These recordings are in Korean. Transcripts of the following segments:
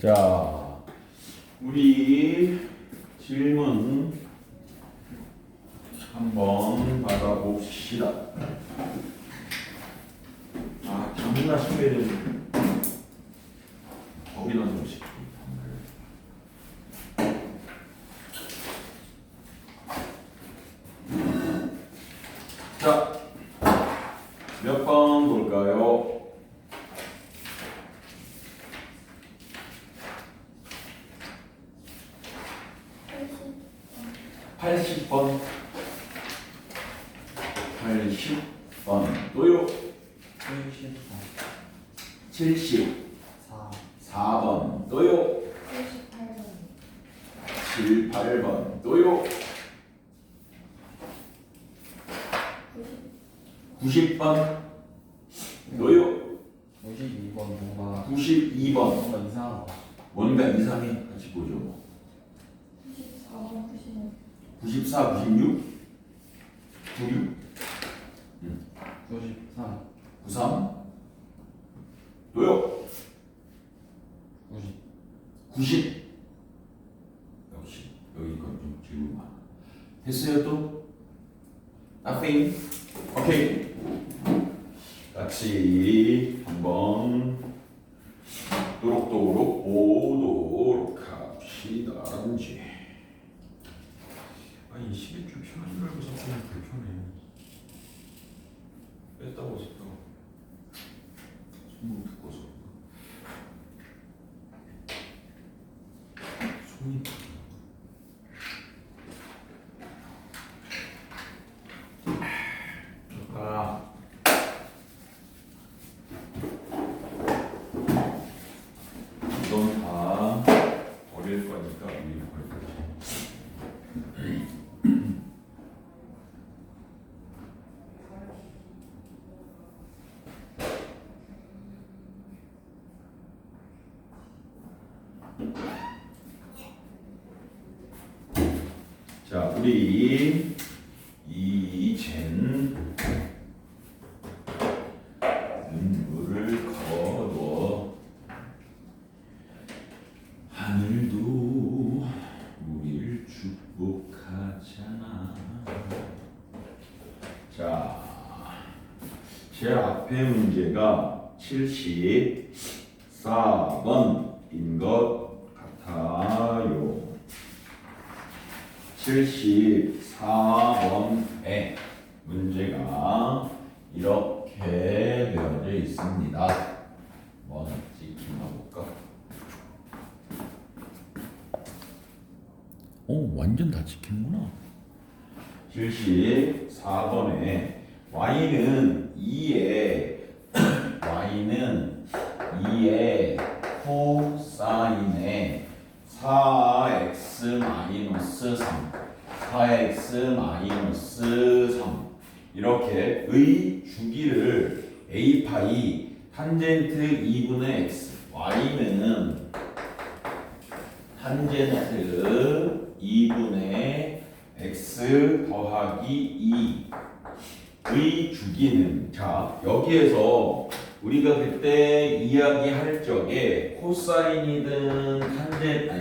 자, 우리 질문 한번 받아봅시다. 당분간 신뢰를 거기다 좀 시켜. 자, 몇 번 볼까요? 80번. 80번. 또요? 74번. 또요? 78번. 또요? 90번. 또요? 52번 뭔가 92번. 뭔가 이상한 거. 뭔가 이상해. 같이 보죠. 94번 94, 96? 96? 93, 93? 또요? 90. 90. 역시 여기 건 좀 질문 많아. 됐어요 또? Nothing? 오케이. 같이 한번 또록또록 보도록 합시다. 이제 아니 11주 편하게 갈고 썼으면 불편해. 뺐다고 썼다고 손목 듣고서 손이 아, 이건 다 버릴 거니까 우리 버릴 거지. 자, 우리 이젠 눈물을 거둬 하늘도 우릴 축복하잖아. 자, 제 앞에 문제가 74번인 것 같아요. 74번에 문제가 이렇게 되어져 있습니다. 뭐 찍히나 볼까? 오, 완전 다 찍히는구나. 74번에 y는 2에 코사인에 4x 마이너스 3 이렇게 의 주기를 a파이 탄젠트 2분의 x y는 탄젠트 2분의 x 더하기 2의 주기는, 자 여기에서 우리가 그때 이야기할 적에 코사인이든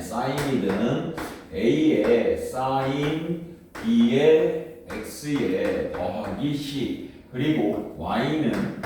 사인이든 a의 사인 b의 x의 더하기 c, 그리고 y는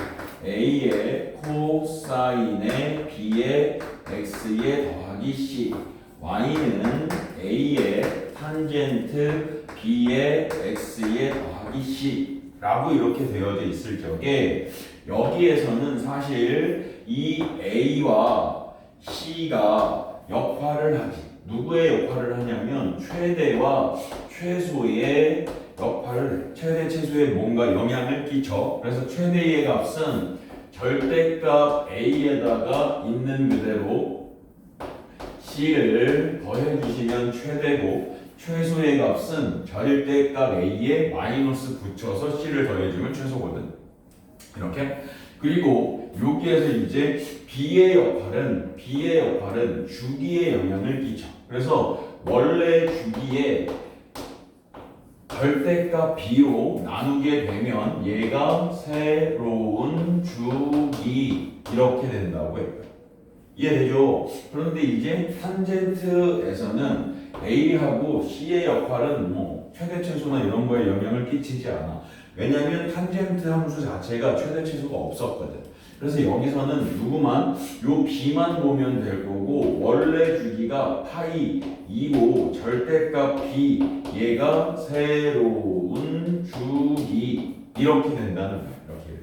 a의 코사인의 b의 x의 더하기 c, y는 a의 탄젠트 b의 x의 더하기 c 라고 이렇게 되어져 있을 적에, 여기에서는 사실 이 a와 c가 역할을 하지. 누구의 역할을 하냐면 최대와 최소의 역할을, 최대 최소에 뭔가 영향을 끼쳐. 그래서 최대의 값은 절대값 a에다가 있는 그대로 c를 더해 주시면 최대고, 최소의 값은 절대값 a에 마이너스 붙여서 c를 더해주면 최소거든. 이렇게. 그리고 여기에서 이제 b의 역할은 주기에 영향을 끼쳐. 그래서 원래 주기에 절대값 b로 나누게 되면 얘가 새로운 주기 이렇게 된다고 했고요. 이해되죠? 그런데 이제 탄젠트에서는 A하고 C의 역할은 뭐 최대 최소나 이런 거에 영향을 끼치지 않아. 왜냐면 탄젠트 함수 자체가 최대 최소가 없었거든. 그래서 여기서는 누구만 요 B만 보면 될 거고 원래 주기가 파이 2고 절대값 B 얘가 새로운 주기 이렇게 된다는 거야. 이렇게.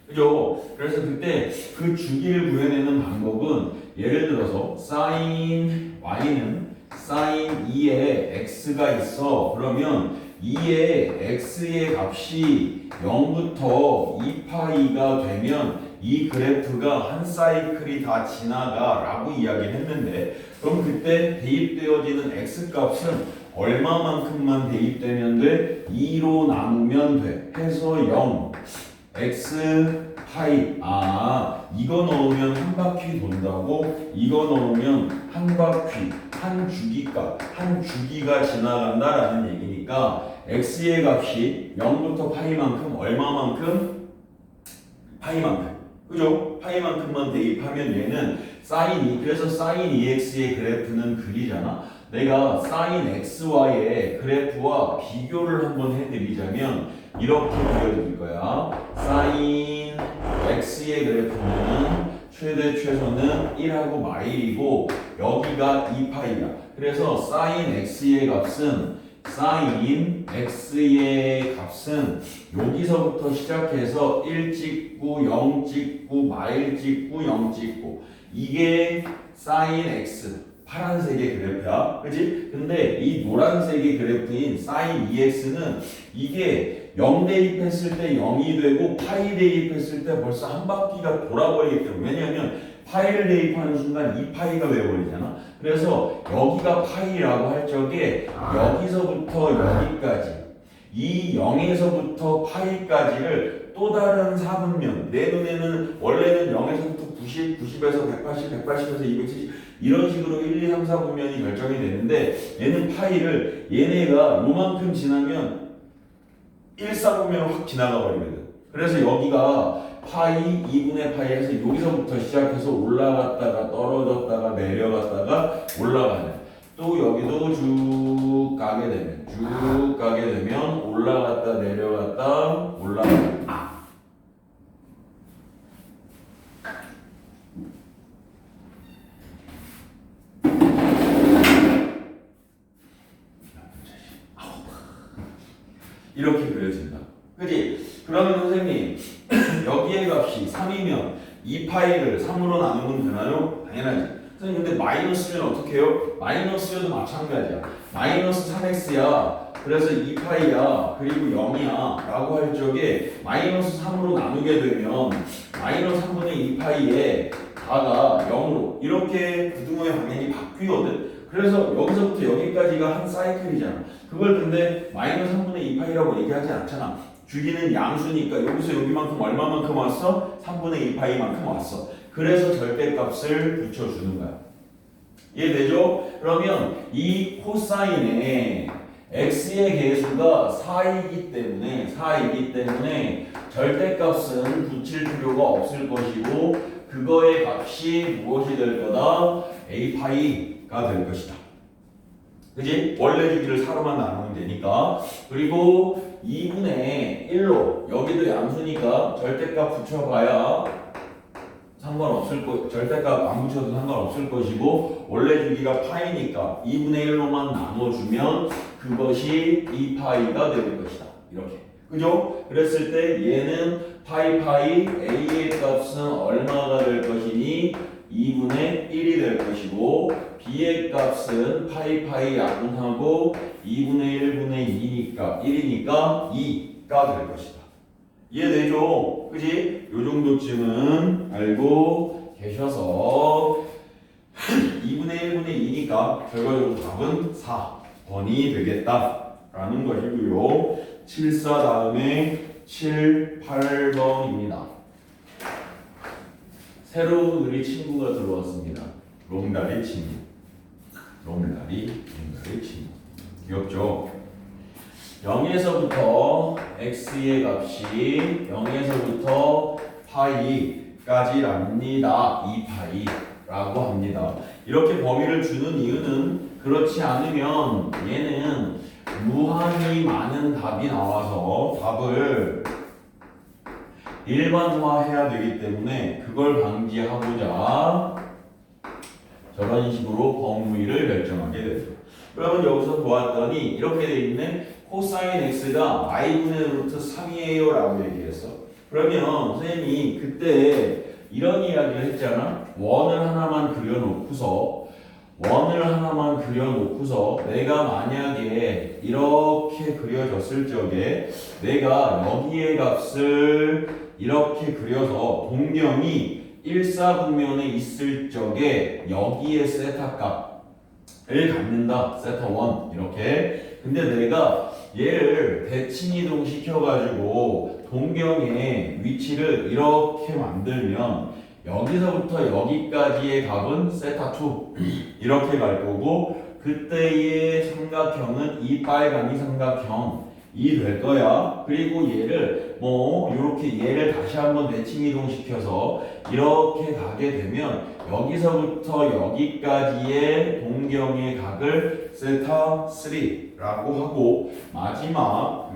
그죠? 그래서 그때 그 주기를 구해내는 방법은 예를 들어서 sin y는 sin 2에 x가 있어. 그러면 2의 x의 값이 0부터 2파이가 되면 이 그래프가 한 사이클이 다 지나가 라고 이야기를 했는데 그럼 그때 대입되어지는 x값은 얼마만큼만 대입되면 돼? 2로 나누면 돼. 해서 0 x 파이 이거 넣으면 한 바퀴 돈다고 이거 넣으면 한 바퀴 한 주기값 한 주기가 지나간다라는 얘기니까 x의 값이 0부터 파이만큼 얼마만큼? 파이만큼 그죠? 파이만큼만 대입하면 얘는 sin 그래서 sin 2x의 그래프는 그리잖아. 내가 sin xy의 그래프와 비교를 한번 해드리자면 이렇게 그려드릴 거야. sin x의 그래프는 최대 최소는 1하고 마일이고 여기가 2파이야. 그래서 sin x의 값은 sin x의 값은 여기서부터 시작해서 1 찍고 0 찍고 마일 찍고 0 찍고 이게 sin x 파란색의 그래프야. 그치? 근데 이 노란색의 그래프인 sin 2x는 이게 0 대입했을 때 0이 되고 파이 대입했을 때 벌써 한 바퀴가 돌아버리기 때문에 왜냐하면 파이를 대입하는 순간 2파이가 되어버리잖아. 그래서 여기가 파이라고 할 적에 여기서부터 여기까지 이 0에서부터 파이까지를 또 다른 사분면 내 눈에는 원래는 0에서부터 90, 90에서 180, 180에서 270 이런 식으로 1, 2, 3, 4분면이 결정이 되는데 얘는 파이를 얘네가 요만큼 지나면 1, 4분면을 확 지나가 버리거든. 그래서 여기가 파이 2분의 파이에서 여기서부터 시작해서 올라갔다가 떨어졌다가 내려갔다가 올라가는 또 여기도 쭉 가게 되면 올라갔다 내려갔다 올라갔다 이렇게 그려진다. 그지? 그러면 선생님 여기의 값이 3이면 2파이를 3으로 나누면 되나요? 당연하지. 선생님 근데 마이너스면 어떻게 해요? 마이너스여도 마찬가지야. 마이너스 3x야. 그래서 2파이야. 그리고 0이야. 라고 할 적에 마이너스 3으로 나누게 되면 마이너스 3분의 2파이에 다가 0으로 이렇게 부등호의 방향이 바뀌거든. 그래서 여기서부터 여기까지가 한 사이클이잖아. 그걸 근데 마이너스 3분의 2파이라고 얘기하지 않잖아. 주기는 양수니까 여기서 여기만큼 얼마만큼 왔어? 3분의 2파이만큼 왔어. 그래서 절대값을 붙여주는 거야. 이해되죠? 그러면 이 코사인에 x의 계수가 4이기 때문에 절대값은 붙일 필요가 없을 것이고 그거의 값이 무엇이 될 거다? a파이가 될 것이다. 그지? 원래 주기를 4로만 나누면 되니까. 그리고 2분의 1로 여기도 양수니까 절대값 붙여봐야 상관없을 거, 절대값 안 붙여도 상관없을 것이고 원래 주기가 파이니까 2분의 1로만 나눠주면 그것이 2파이가 될 것이다. 이렇게. 그죠? 그랬을 때 얘는 파이 A의 값은 얼마가 될 것이니 2분의 1이 될 것이고 B의 값은 파이 약분하고 2분의 1분의 2니까 1이니까 2가 될 것이다. 이해되죠? 그지? 요 정도쯤은 알고 계셔서 2분의 1분의 2니까 결과적으로 답은 4번이 되겠다라는 것이고요. 7, 4 다음에 7, 8번입니다. 새로운 우리 친구가 들어왔습니다. 롱다리 친구. 롱다리 친구. 귀엽죠? 0에서부터 x의 값이 0에서부터 파이 까지랍니다. 2파이라고 합니다. 이렇게 범위를 주는 이유는 그렇지 않으면 얘는 무한히 많은 답이 나와서 답을 일반화해야 되기 때문에 그걸 방지하고자 저런 식으로 범위를 결정하게 되죠. 그러면 여기서 보았더니 이렇게 돼 있는 코사인 x가 y분의 루트 3이에요 라고 얘기했어. 그러면 선생님이 그때 이런 이야기를 했잖아. 원을 하나만 그려놓고서 내가 만약에 이렇게 그려졌을 적에 내가 여기의 값을 이렇게 그려서 동경이 1사분면에 있을 적에 여기에 세타 값을 갖는다. 세타 1 이렇게. 근데 내가 얘를 대칭 이동 시켜가지고 동경의 위치를 이렇게 만들면 여기서부터 여기까지의 값은 세타 2 이렇게 갈 거고 그때의 삼각형은 이 빨강이 삼각형이 될 거야. 그리고 얘를 이렇게 얘를 다시 한번 대칭 이동시켜서 이렇게 가게 되면 여기서부터 여기까지의 동경의 각을 세타 3라고 하고 마지막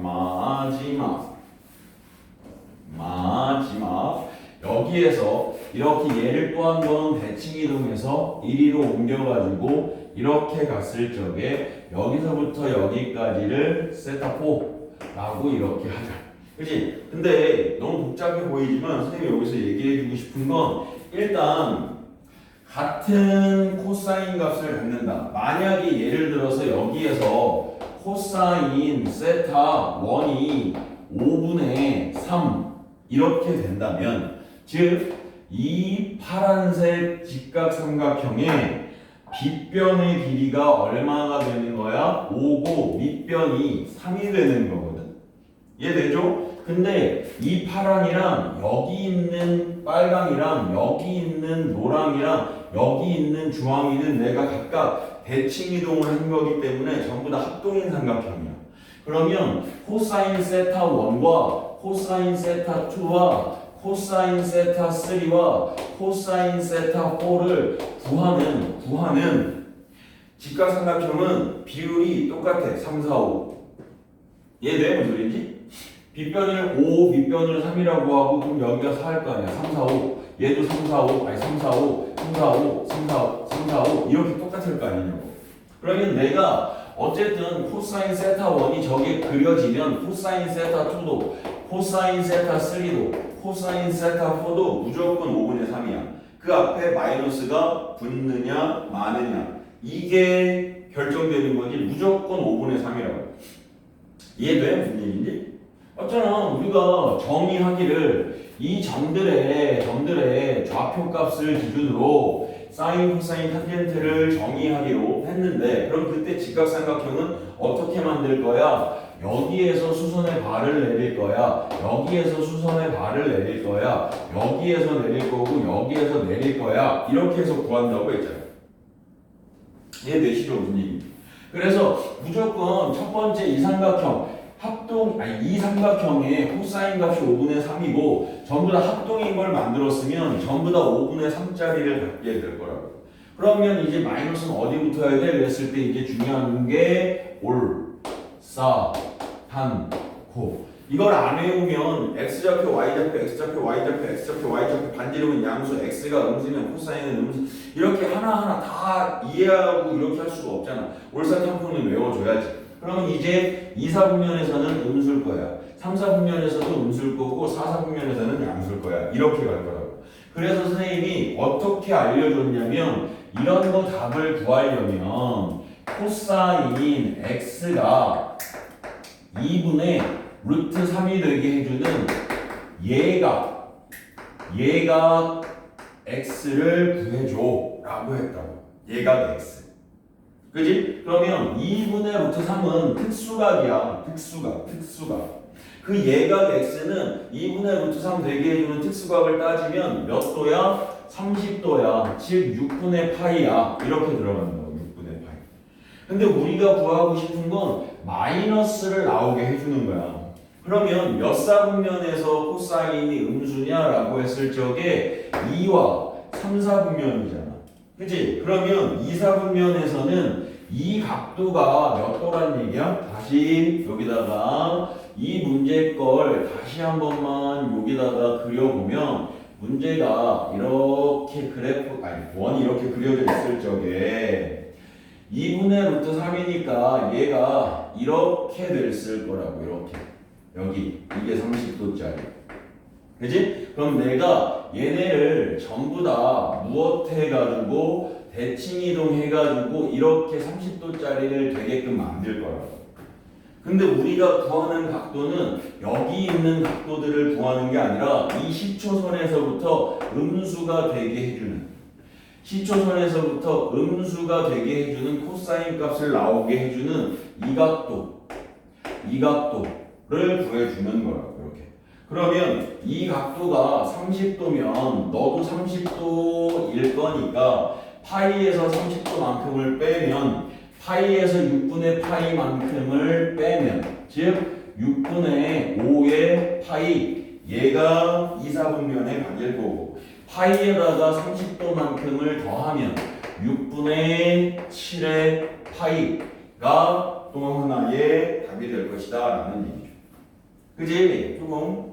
여기에서 이렇게 얘를 또 한 번 대칭 이동해서 이리로 옮겨가지고 이렇게 갔을 적에 여기서부터 여기까지를 세타 4라고 이렇게 하자. 그치? 근데 너무 복잡해 보이지만 선생님이 여기서 얘기해주고 싶은 건 일단 같은 코사인 값을 갖는다. 만약에 예를 들어서 여기에서 코사인 세타 1이 5분의 3 이렇게 된다면 즉 이 파란색 직각삼각형의 빗변의 길이가 얼마가 되는 거야? 5고 밑변이 3이 되는 거거든. 이해되죠? 근데 이 파랑이랑 여기 있는 빨강이랑 여기 있는 노랑이랑 여기 있는 주황이는 내가 각각 대칭 이동을 한 거기 때문에 전부 다 합동인 삼각형이야. 그러면 코사인 세타 1과 코사인 세타 2와 코사인 세타 3와 코사인 세타 4를 구하는 직각삼각형은 비율이 똑같아. 3, 4, 5. 얘 무슨 소리인지? 빗변을 5, 밑변을 3이라고 하고 그럼 여기가 4일 거 아니야. 3, 4, 5. 얘도 3, 4, 5. 아니 3, 4, 5. 3, 4, 5. 3, 4, 5. 3, 4, 5. 이렇게 똑같을 거 아니냐고. 그러면 내가 어쨌든 코사인 세타 1이 저게 그려지면 코사인 세타 2도 코사인 세타 3도 코사인 세타 4도 무조건 5분의 3이야. 그 앞에 마이너스가 붙느냐 마느냐 이게 결정되는 거지 무조건 5분의 3이라고. 이해돼? 무슨 얘기인지? 어쩌나 우리가 정의하기를 이 점들의 좌표값을 기준으로 사인, 코사인, 탄젠트를 정의하기로 했는데 그럼 그때 직각삼각형은 어떻게 만들 거야? 여기에서 수선의 발을 내릴 거야. 여기에서 수선의 발을 내릴 거야. 여기에서 내릴 거고 여기에서 내릴 거야. 이렇게 해서 구한다고 했잖아. 이해되시죠? 무슨 얘기인지? 그래서 무조건 첫 번째 이 삼각형 이 삼각형의 코사인 값이 5분의 3이고 전부 다 합동인 걸 만들었으면 전부 다 5분의 3짜리를 갖게 될 거라고. 그러면 이제 마이너스는 어디 붙어야 돼? 그랬을 때 이제 중요한 게 올, 싸, 단, 고. 이걸 안 외우면 x좌표, y좌표, x좌표, y좌표, x좌표, y좌표 반지름은 양수, x가 음수면 코사인은 음수 이렇게 하나하나 다 이해하고 이렇게 할 수가 없잖아. 올사탕포는 외워줘야지. 그러면 이제 2, 4분면에서는 음수일 거야. 3, 4분면에서도 음수일 거고 4, 4분면에서는 양수일 거야. 이렇게 갈 거라고. 그래서 선생님이 어떻게 알려줬냐면 이런 거 답을 구하려면 코사인 x가 2분의 루트 3이 되게 해주는 얘가 x를 구해줘 라고 했다고. 얘가 x. 그지? 그러면 2분의 루트 3은 특수각이야. 특수각. 그 얘각 x는 2분의 루트 3 되게 해주는 특수각을 따지면 몇 도야? 30도야. 즉 6분의 파이야. 이렇게 들어간다고. 6분의 파이. 근데 우리가 구하고 싶은 건 마이너스를 나오게 해주는 거야. 그러면 몇 사분면에서 코사인이 음수냐라고 했을 적에 2와 3, 4분면이잖아. 그치? 그러면 2, 4분면에서는 이 각도가 몇 도란 얘기야? 다시 여기다가 이 문제 걸 다시 한 번만 여기다가 그려보면 문제가 이렇게 그래프, 아니 원이 이렇게 그려져 있을 적에 2분의 루트 3이니까 얘가 이렇게 됐을 거라고. 이렇게 여기 이게 30도짜리. 그지? 그럼 내가 얘네를 전부 다 무엇 해가지고 대칭 이동해가지고 이렇게 30도짜리를 되게끔 만들 거라고. 근데 우리가 구하는 각도는 여기 있는 각도들을 구하는 게 아니라 이 시초선에서부터 음수가 되게 해주는, 시초선에서부터 음수가 되게 해주는 코사인 값을 나오게 해주는 이 각도, 이 각도를 구해주는 거라고. 이렇게. 그러면 이 각도가 30도면 너도 30도일 거니까 파이에서 30도만큼을 빼면, 파이에서 6분의 파이만큼을 빼면, 즉 6분의 5의 파이, 얘가 2, 4분면에 가질 거고, 파이에다가 30도만큼을 더하면 6분의 7의 파이가 또 하나의 답이 될 것이다 라는 얘기죠. 그지? 조금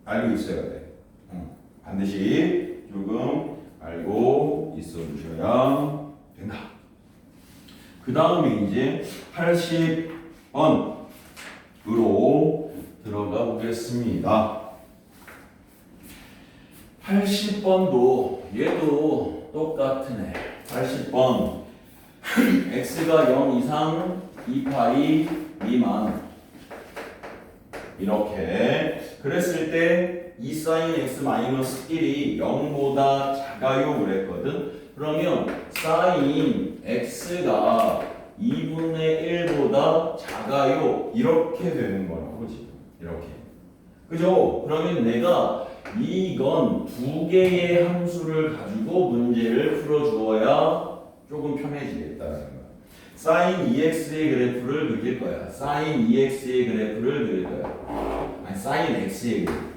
알고 있어야 돼. 반드시 조금 알고 있어 주셔야 된다. 그 다음에 이제 80번으로 들어가 보겠습니다. 80번도 얘도 똑같으네. 80번 x가 0 이상 2파이 미만 이렇게 그랬을 때 2 사인 x 마이너스 1이 0보다 작아요 그랬거든. 그러면 사인 x가 2분의 1보다 작아요 이렇게 되는 거라고 지금. 이렇게. 그죠? 그러면 내가 이건 두 개의 함수를 가지고 문제를 풀어주어야 조금 편해지겠다는 거야. 사인 2x의 그래프를 그릴 거야. 사인 2x의 그래프를 그릴 거야. 아니 사인 x의 그래프.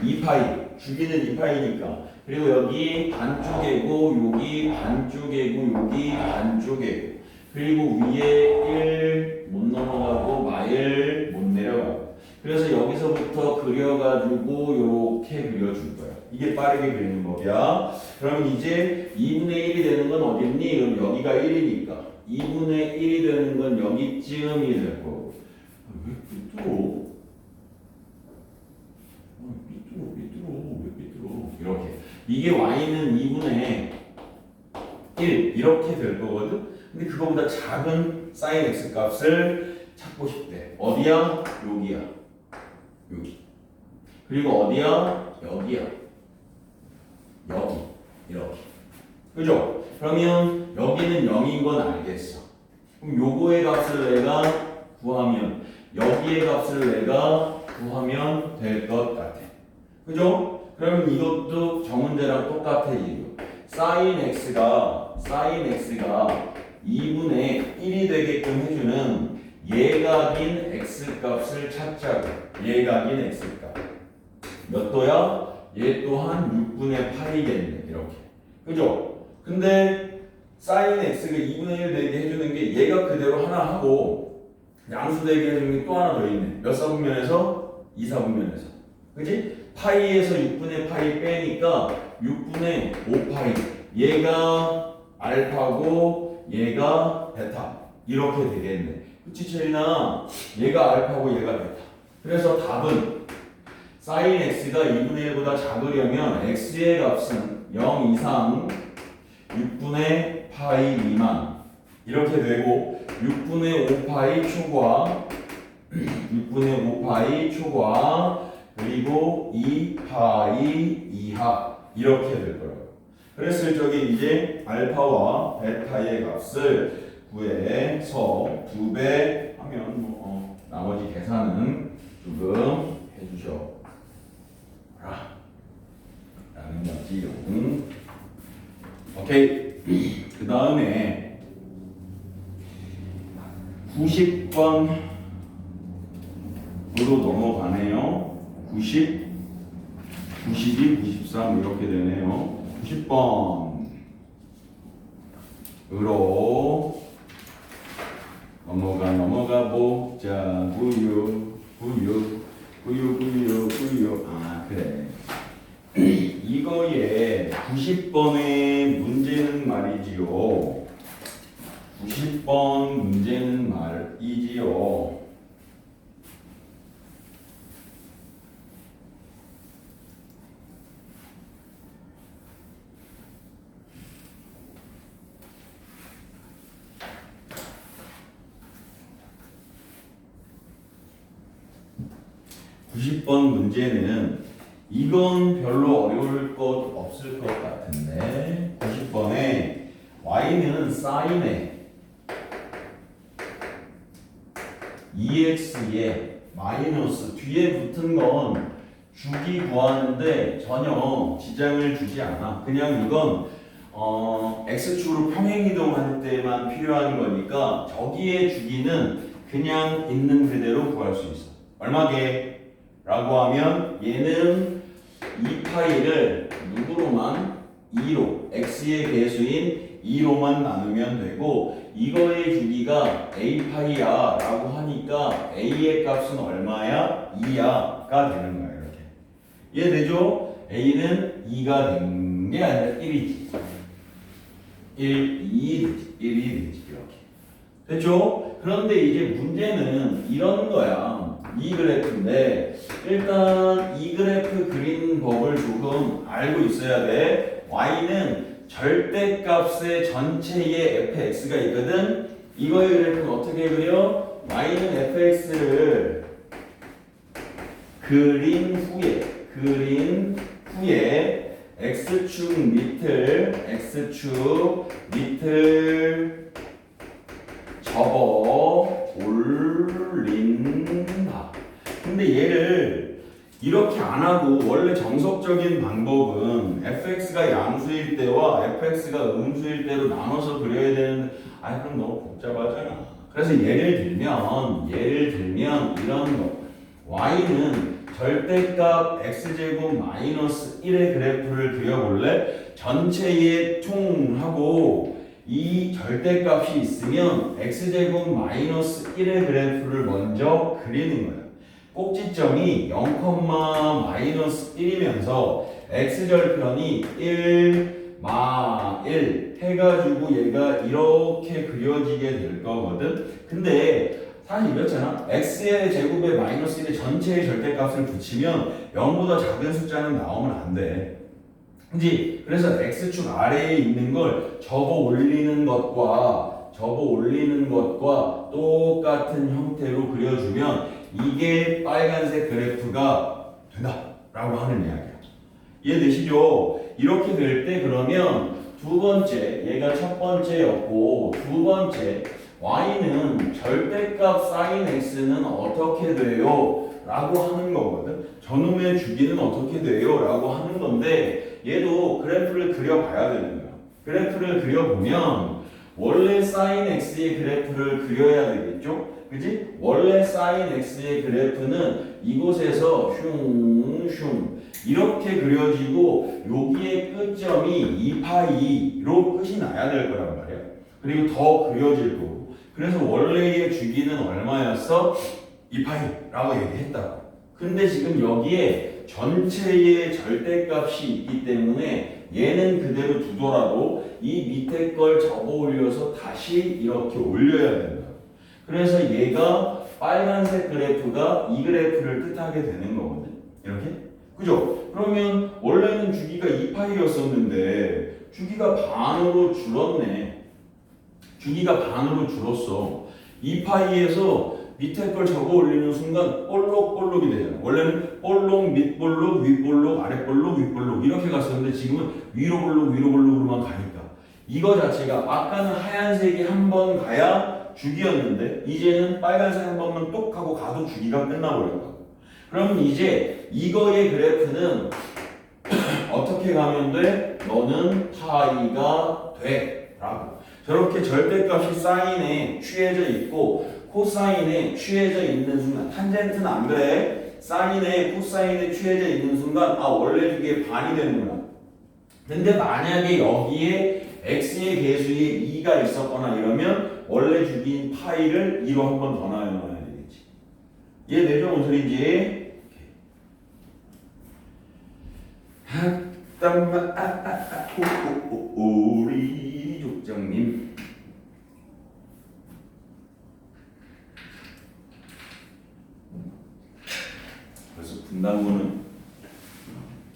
2파이 주기는 2파이니까. 그리고 여기 반쪽이고 여기 반쪽이고 여기 반쪽이고. 그리고 위에 1 못 넘어가고 마일 못 내려가고. 그래서 여기서부터 그려가지고 이렇게 그려줄 거야. 이게 빠르게 그리는 법이야. 그럼 이제 2분의 1이 되는 건 어딨니? 그럼 여기가 1이니까 2분의 1이 되는 건 여기쯤이 될 거고. 왜 삐뚤어? 왜 삐뚤어? 이렇게. 이게 y는 2분의 1 이렇게 될 거거든. 근데 그거보다 작은 sin x 값을 찾고 싶대. 어디야? 여기야. 여기. 그리고 어디야? 여기야. 여기. 이렇게. 그죠? 그러면 여기는 0인 건 알겠어. 그럼 요거의 값을 내가 구하면 여기의 값을 내가 구하면 될 것 같아. 그죠? 그러면 이것도 저 문제랑 똑같아 지금. sin x가 2분의 1이 되게끔 해주는 예각인 x 값을 찾자고. 예각인 x 값. 몇 도야? 얘 또한 6분의 8이겠네. 이렇게. 그죠? 근데 sin x가 2분의 1 되게 해주는 게 얘가 그대로 하나 하고 양수 되게 해주는 게 또 하나 더 있네. 몇 사분면에서? 2 사분면에서. 그지? 파이에서 6분의 파이 빼니까 6분의 5파이. 얘가 알파고 얘가 베타. 이렇게 되겠네. 그치 체리나? 얘가 알파고 얘가 베타. 그래서 답은 sin x가 2분의 1보다 작으려면 x의 값은 0 이상 6분의 파이 미만 이렇게 되고 6분의 5파이 초과 6분의 5파이 초과 그리고 2파이 이하 이렇게 될 거라고. 그랬을 적에 이제 알파와 베타의 값을 구해서 2배 하면 나머지 계산은 조금 해주셔 라는 거지요. 오케이. 그 다음에 90번 넘어가네요. 90, 92, 93 이렇게 되네요. 90번으로 넘어가 보자구요. 구요. 아, 그래. 이거의 90번의 문제는 말이지요. 90번 문제는 말이지요. 문제는 이건 별로 어려울 것 없을 것 같은데 90번에 y는 사인에 2x에 마이너스 뒤에 붙은 건 주기 구하는데 전혀 지장을 주지 않아. 그냥 이건 x축으로 평행이동할 때만 필요한 거니까 저기에 주기는 그냥 있는 그대로 구할 수 있어. 얼마게? 라고 하면 얘는 2파이를 누구로만? 2로 x의 배수인 2로만 나누면 되고 이거의 주기가 a파이야 라고 하니까 a의 값은 얼마야? 2야가 되는 거야. 이렇게 이해되죠? a는 2가 된 게 아니라 1이지. 1이 되지. 이렇게 됐죠? 그런데 이제 문제는 이런 거야. 이 그래프인데 일단 이 그래프 그리는 법을 조금 알고 있어야 돼. y는 절대값의 전체의 fx가 있거든. 이거의 그래프는 어떻게 그려? y는 fx를 그린 후에 x축 밑을 접어 올린다. 근데 얘를 이렇게 안 하고 원래 정석적인 방법은 fx가 양수일 때와 fx가 음수일 때로 나눠서 그려야 되는데 그럼 너무 복잡하잖아. 그래서 예를 들면 이런 거 y는 절대값 x제곱 마이너스 1의 그래프를 그려볼래? 전체의 총하고 이 절대값이 있으면 x제곱 마이너스 1의 그래프를 먼저 그리는 거야. 꼭지점이 0, 마이너스 1이면서 x절편이 1, 1 해가지고 얘가 이렇게 그려지게 될 거거든. 근데 사실 이렇잖아. x의 제곱에 마이너스 1의 전체의 절대값을 붙이면 0보다 작은 숫자는 나오면 안 돼. 그지? 그래서 x축 아래에 있는 걸 접어 올리는 것과 똑같은 형태로 그려주면 이게 빨간색 그래프가 된다라고 하는 이야기야. 이해되시죠? 이렇게 될 때 그러면 두 번째, 얘가 첫 번째였고 두 번째 y는 절대값 sin x는 어떻게 돼요? 라고 하는 거거든. 저놈의 주기는 어떻게 돼요? 라고 하는 건데 얘도 그래프를 그려봐야 되는 거야. 그래프를 그려보면 원래 sin x의 그래프를 그려야 되겠죠? 그지? 원래 sin x의 그래프는 이곳에서 슝 이렇게 그려지고 여기에 끝점이 2파이로 끝이 나야 될 거란 말이야. 그리고 더 그려질 거고. 그래서 원래의 주기는 얼마였어? 2파이라고 얘기했다고. 근데 지금 여기에 전체의 절대값이 있기 때문에 얘는 그대로 두더라도 이 밑에 걸 접어 올려서 다시 이렇게 올려야 된다. 그래서 얘가 빨간색 그래프가 이 그래프를 뜻하게 되는 거거든. 이렇게? 그죠? 그러면 원래는 주기가 2파이였었는데 주기가 반으로 줄었네. 주기가 반으로 줄었어. 2파이에서 밑에 걸 접어 올리는 순간 볼록볼록이 되잖아. 원래는 볼록, 밑볼록, 윗볼록, 아랫볼록, 윗볼록 이렇게 갔었는데 지금은 위로 볼록으로만 가니까 이거 자체가 아까는 하얀색이 한 번 가야 주기였는데 이제는 빨간색 한 번만 똑 하고 가도 주기가 끝나버렸다. 그러면 이제 이거의 그래프는 어떻게 가면 돼? 너는 파이가 돼 라고. 저렇게 절대값이 사인에 취해져 있고 코사인에 취해져 있는 순간 탄젠트는 안 그래. 사인에 코사인에 취해져 있는 순간 원래 주기의 반이 되는구나. 근데 만약에 여기에 x의 개수에 2가 있었거나 이러면 원래 주기인 파이를 2로 한 번 더 나눠야 되겠지. 이해되죠? 뭔 소리인지? 잠깐만 우리 족장님 벌써 분담고는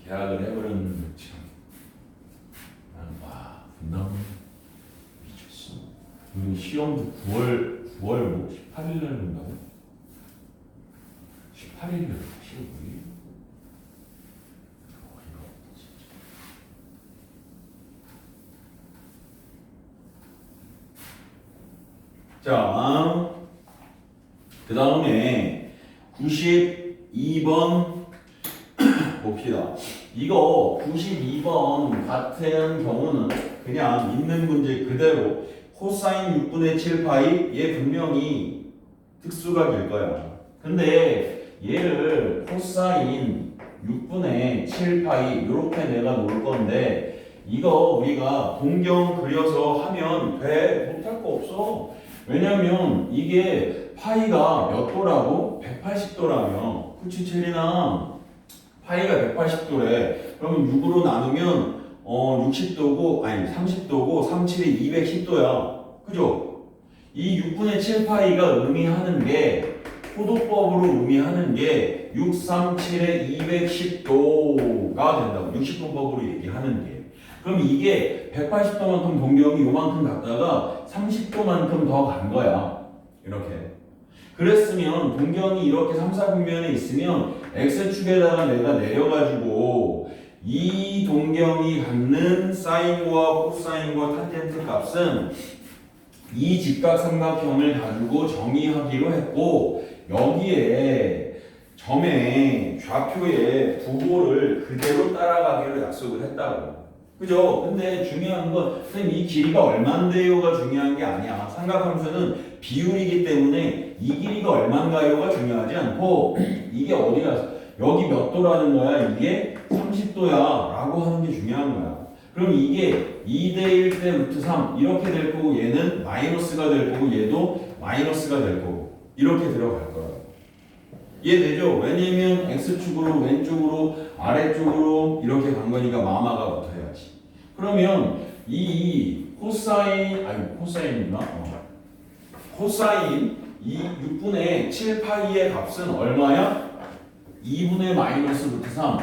계약을 해버렸는데 참. 와 분담고 미쳤어. 우리 시험도 9월 뭐 18일 날 본다고? 18일이야 시험이. 자, 그 다음에 92번 봅시다. 이거 92번 같은 경우는 그냥 있는 문제 그대로 코사인 6분의 7파이 얘 분명히 특수가 될 거야. 근데 얘를 코사인 6분의 7파이 이렇게 내가 놓을 건데 이거 우리가 동경 그려서 하면 돼. 못할 거 없어. 왜냐면 이게 파이가 몇 도라고? 180도라며. 그치 체리나? 파이가 180도래. 그러면 6으로 나누면 60도고 아니 30도고 37이 210도야. 그죠? 이 6분의 7파이가 의미하는 게 포도법으로 의미하는 게 6, 37에 210도가 된다고. 60분법으로 얘기하는 게. 그럼 이게 180도만큼 동경이 요만큼 갔다가 30도만큼 더 간 거야. 이렇게. 그랬으면 동경이 이렇게 3, 4분면에 있으면 x축에다가 내가 내려가지고 이 동경이 갖는 사인과 코사인과 탄젠트 값은 이 직각삼각형을 가지고 정의하기로 했고 여기에 점의 좌표의 부호를 그대로 따라가기로 약속을 했다고. 그죠? 근데 중요한 건 선생님 이 길이가 얼만데요가 중요한 게 아니야. 삼각함수는 비율이기 때문에 이 길이가 얼만가요가 중요하지 않고 이게 어디가 여기 몇 도라는 거야. 이게 30도야 라고 하는 게 중요한 거야. 그럼 이게 2대 1대 루트 3 이렇게 될 거고 얘는 마이너스가 될 거고 얘도 마이너스가 될 거고 이렇게 들어갈 거야. 이해되죠? 왜냐면 x축으로 왼쪽으로 아래쪽으로 이렇게 간 거니까 마마가 붙어야지. 그러면 이 코사인 코사인이나 코사인 이 6분의 7파이의 값은 얼마야? 2분의 마이너스 루트 3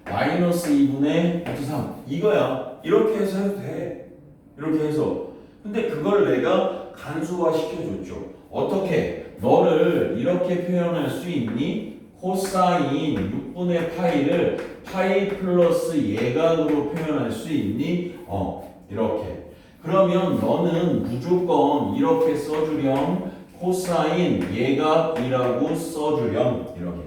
마이너스 2분의 루트 3 이거야. 이렇게 해서 해도 돼. 이렇게 해서. 근데 그걸 내가 간수화 시켜줬죠. 어떻게? 너를 이렇게 표현할 수 있니? 코사인 6분의 파이를 파이 플러스 예각으로 표현할 수 있니? 이렇게. 그러면 너는 무조건 이렇게 써주렴. 코사인 예각이라고 써주렴. 이렇게.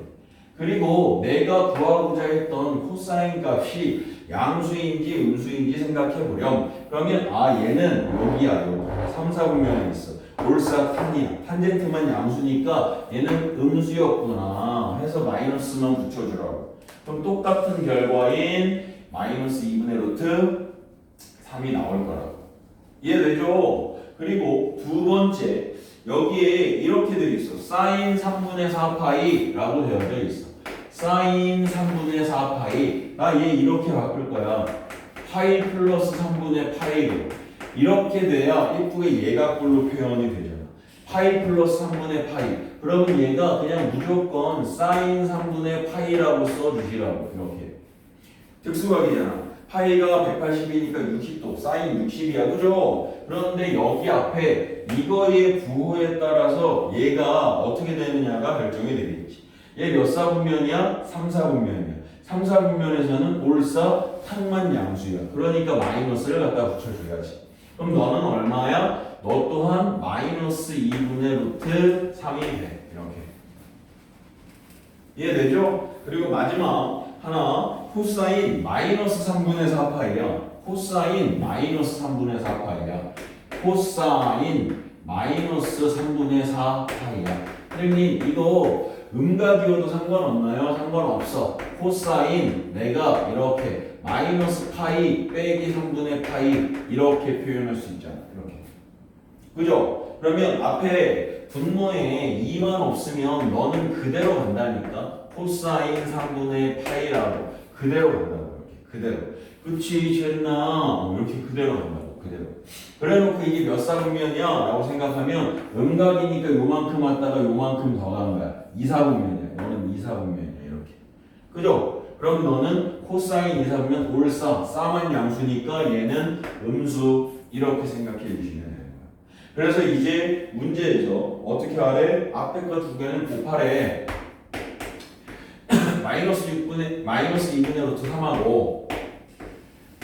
그리고 내가 구하고자 했던 코사인 값이 양수인지 음수인지 생각해보렴. 그러면 얘는 여기야. 여기 3, 4분면에 있어. 올사탄이야. 탄젠트만 양수니까 얘는 음수였구나 해서 마이너스만 붙여주라고. 그럼 똑같은 결과인 마이너스 2분의 루트 3이 나올 거라고. 이해되죠? 그리고 두 번째 여기에 이렇게 되어 있어. 사인 3분의 4파이 라고 되어져 있어. 사인 3분의 4파이 나 얘 이렇게 바꿀 거야. 파이 플러스 3분의 파이로 이렇게 돼야 예쁘게 예각꼴로 표현이 되잖아. 파이 플러스 3분의 파이. 그러면 얘가 그냥 무조건 사인 3분의 파이라고 써주시라고. 이렇게. 특수각이잖아. 파이가 180이니까 60도. 사인 60이야. 그죠? 그런데 여기 앞에 이거의 부호에 따라서 얘가 어떻게 되느냐가 결정이 되겠지. 얘 몇 사분면이야? 3, 4분면이야. 3, 4분면에서는 올사 탄만 양수야. 그러니까 마이너스를 갖다 붙여줘야지. 그럼 너는 얼마야? 너 또한 마이너스 2분의 루트 3이 돼. 이렇게. 이해되죠? 그리고 마지막 하나 코사인 마이너스 3분의 4파이야. 코사인 마이너스 3분의 4파이야. 코사인 마이너스 3분의 4 파이야. 선생님 이거 음각이어도 상관없나요? 상관없어. 코사인 내가 이렇게 마이너스 파이 빼기 3분의 파이 이렇게 표현할 수 있잖아. 이렇게. 그죠? 그러면 앞에 분모에 2만 없으면 너는 그대로 간다니까. 코사인 3분의 파이라고 그대로 간다고. 이렇게 그대로. 그치 젠나 이렇게 그대로 간다고. 그대로. 그래놓고 이게 몇 사분면이야? 라고 생각하면 음각이니까 요만큼 왔다가 요만큼 더 간 거야. 2사분면이야. 너는 2사분면이야. 이렇게. 그죠? 그럼 너는 코사인 2사분면 올싸. 싸만 양수니까 얘는 음수. 이렇게 생각해 주시면 돼요. 그래서 이제 문제에서 어떻게 하래? 앞에 거 두 개는 곱하래. 마이너스 2분의 루트 3하고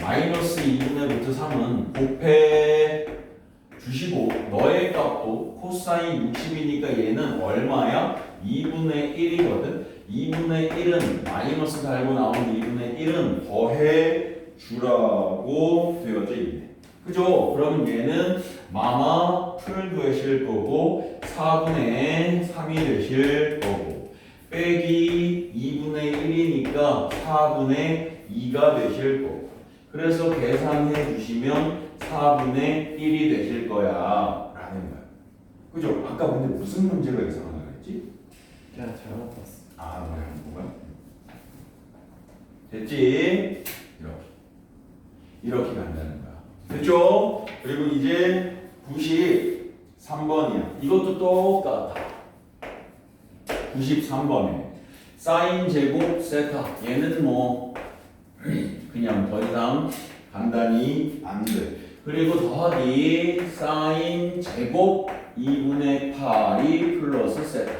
마이너스 2분의 루트 3은 곱해 주시고 너의 값도 코사인 60이니까 얘는 얼마야? 2분의 1이거든. 2분의 1은 마이너스 달고 나온 2분의 1은 더해 주라고 되어져 있네. 그죠? 그러면 얘는 마마 풀 되실 거고 4분의 3이 되실 거고 빼기 2분의 1이니까 4분의 2가 되실 거고 그래서 계산해 주시면 4분의 1이 되실 거야 라는 거야. 그죠? 아까 근데 무슨 문제가 이상하다 그랬지? 그냥 잘못 봤어. 아 뭐야 뭐야? 됐지? 이렇게 간다는 거야. 됐죠? 그리고 이제 93번이야. 이것도 똑같아. 93번에 사인 제곱 세타. 얘는 뭐 그냥 더 이상 간단히 안 돼. 그리고 더하기 사인 제곱 2분의 8이 플러스 세타.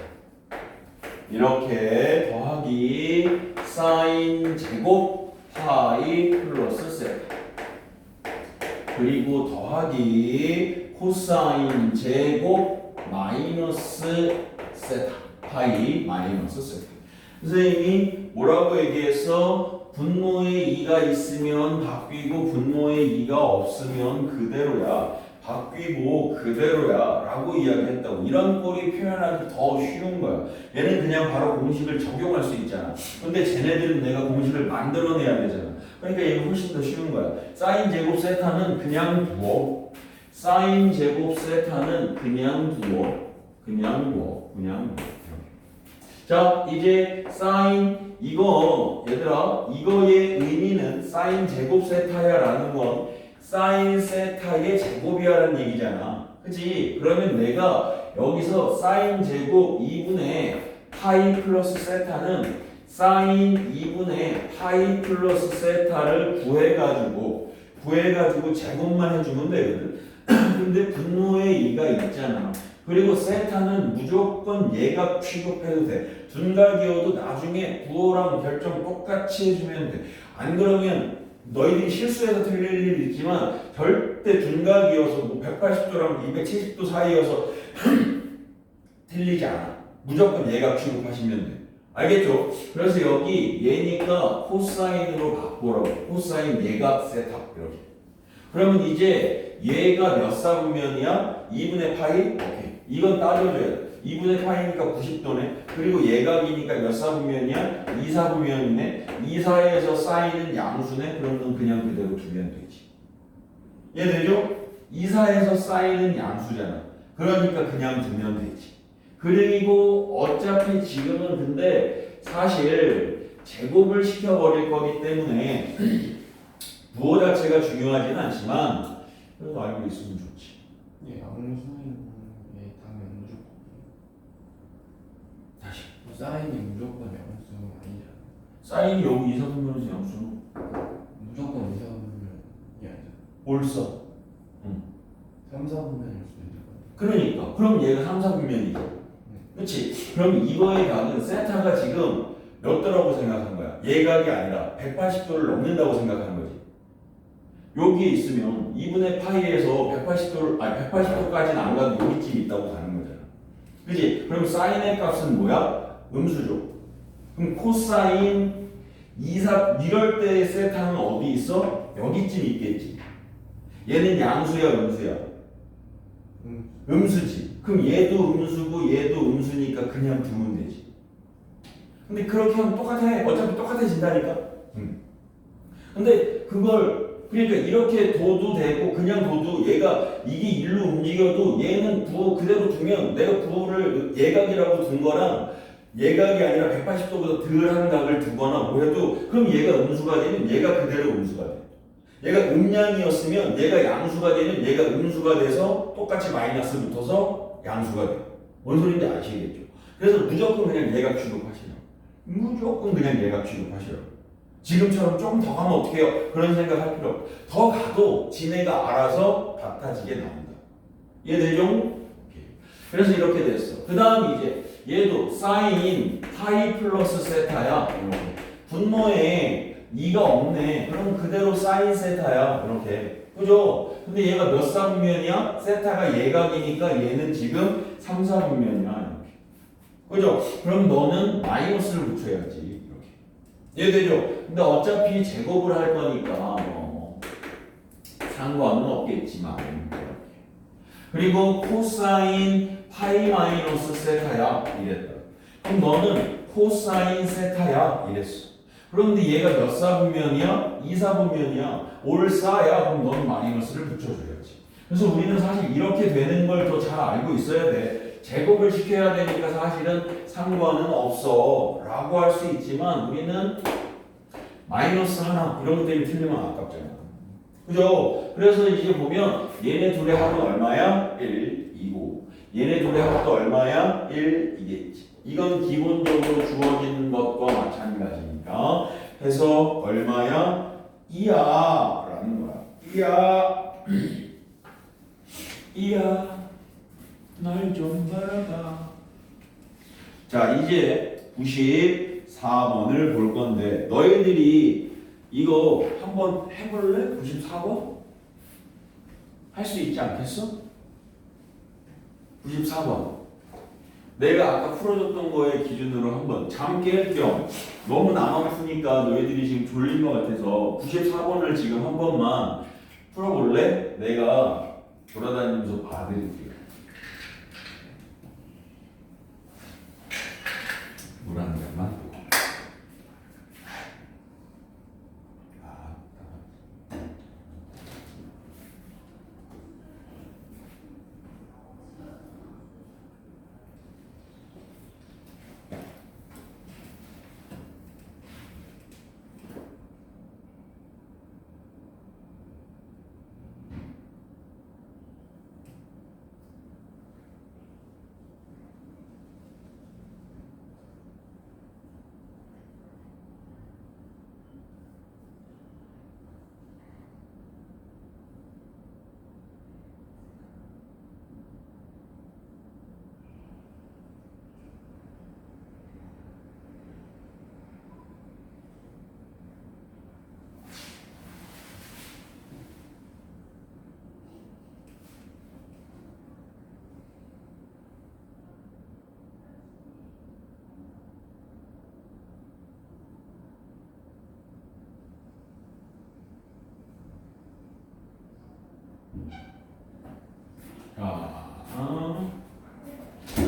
이렇게 더하기 사인 제곱 파이 플러스 세타. 그리고 더하기 코사인 제곱 마이너스 세타 파이 마이너스 세타. 선생님이 뭐라고 얘기했어? 분모에 2가 있으면 바뀌고 분모에 2가 없으면 그대로야. 바뀌고 그대로야 라고 이야기했다고. 이런 꼴이 표현하기 더 쉬운 거야. 얘는 그냥 바로 공식을 적용할 수 있잖아. 근데 쟤네들은 내가 공식을 만들어내야 되잖아. 그러니까 얘는 훨씬 더 쉬운 거야. 사인 제곱 세타는 그냥 두어. 사인 제곱 세타는 그냥 두어. 그냥 두어. 그냥 두어. 자 이제 사인 이거 얘들아 이거의 의미는 사인 제곱 세타야 라는 건 사인 세타의 제곱이라는 얘기잖아. 그치? 그러면 내가 여기서 사인 제곱 2분의 파이 플러스 세타는 사인 2분의 파이 플러스 세타를 구해가지고 제곱만 해주면 되거든. 근데 분모에 2가 있잖아. 그리고 세타는 무조건 얘가 취급해도 돼. 둔각이어도 나중에 부호랑 결정 똑같이 해주면 돼. 안 그러면 너희들이 실수해서 틀릴 일이 있지만 절대 둔각이어서 뭐 180도랑 270도 사이여서 틀리지 않아. 무조건 얘가 취급하시면 돼. 알겠죠? 그래서 여기 얘니까 코사인으로 바꾸라고. 코사인 얘가 세타 이렇게. 그러면 이제 얘가 몇 사분면이야? 2분의 파이? 오케이. 이건 따져줘야 돼. 2분의 파이니까 90도네. 그리고 예각이니까 몇 사분면이야? 2사분면이네. 2사에서 사인은 양수네. 그럼 넌 그냥 그대로 두면 되지. 이해되죠? 2사에서 사인은 양수잖아. 그러니까 그냥 두면 되지. 그리고 어차피 지금은 근데 사실 제곱을 시켜버릴 거기 때문에 부호 자체가 중요하진 않지만 그래도 알고 있으면 좋지. 예, 양수인 예, 당연히 무조건. 다시. 사인이 무조건 양수 아니잖아. 사인이 여기 2사분면에서 양수는 무조건 2사분면이 아니잖아. 옳어. 3사분면일 수도 있을 거야. 그러니까 그럼 얘가 3, 4분면이죠. 그렇지? 그럼 이거의 각은 세타가 지금 몇 도라고 생각한 거야? 예각이 아니라 180도를 넘는다고 생각하는 거지. 여기에 있으면 2분의 파이에서 180도까지는 안 가도 여기쯤 있다고 가는 거잖아. 그렇지? 그럼 사인의 값은 뭐야? 음수죠. 그럼 코사인 이럴 때의 세타는 어디 있어? 여기쯤 있겠지. 얘는 양수야, 음수야? 음수지. 그럼 얘도 음수고 얘도 음수니까 그냥 두면 되지. 근데 그렇게 하면 똑같아. 어차피 똑같아진다니까. 근데 그걸 그러니까 이렇게 둬도 되고 그냥 둬도 얘가 이게 일로 움직여도 얘는 부호 그대로 두면 내가 부호를 예각이라고 둔 거랑 예각이 아니라 180도보다 덜한 각을 두거나 뭐 해도 그럼 얘가 음수가 되면 얘가 그대로 음수가 돼. 얘가 음량이었으면 얘가 양수가 되면 얘가 음수가 돼서 똑같이 마이너스 붙어서 양수가 돼. 뭔 소리인지 아시겠죠? 그래서 무조건 그냥 예각 취급하시라. 무조건 그냥 예각 취급하시라. 지금처럼 조금 더 가면 어떻게 해요? 그런 생각할 필요 없어. 더 가도 지네가 알아서 같아지게 나온다. 이해되죠? 그래서 이렇게 됐어. 그 다음 이제 얘도 사인 파이 플러스 세타야. 이렇게. 분모에 2가 없네. 그럼 그대로 사인 세타야. 이렇게. 그죠? 근데 얘가 몇 사분면이야? 세타가 예각이니까 얘는 지금 3, 4분면이야. 이렇게. 그죠? 그럼 너는 마이너스를 붙여야지. 이해되죠? 근데 어차피 제곱을 할 거니까 상관은 없겠지만 그리고 코사인 파이 마이너스 세타야 이랬다. 그럼 너는 코사인 세타야 이랬어. 그런데 얘가 몇 사분면이야? 2사분면이야. 올 싸야. 그럼 너는 마이너스를 붙여줘야지. 그래서 우리는 사실 이렇게 되는 걸 더 잘 알고 있어야 돼. 제곱을 시켜야 되니까 사실은 상관은 없어 라고 할 수 있지만 우리는 마이너스 하나 이런 것 때문에 틀리면 아깝잖아. 그죠? 그래서 이제 보면 얘네 둘의 합은 얼마야? 1, 2고 얘네 둘의 합도 얼마야? 1, 2겠지. 이건 기본적으로 주어지는 것과 마찬가지니까 해서 얼마야? 2야 라는 거야. 2야 이야 날 좀 바라봐. 자 이제 94번을 볼 건데 너희들이 이거 한번 해볼래? 94번? 할 수 있지 않겠어? 94번 내가 아까 풀어줬던 거에 기준으로 한번 잠 깰 겸 너무 나눠푸니까 너희들이 지금 졸린 것 같아서 94번을 지금 한 번만 풀어볼래? 내가 돌아다니면서 봐드릴게요. 물 한 잔만.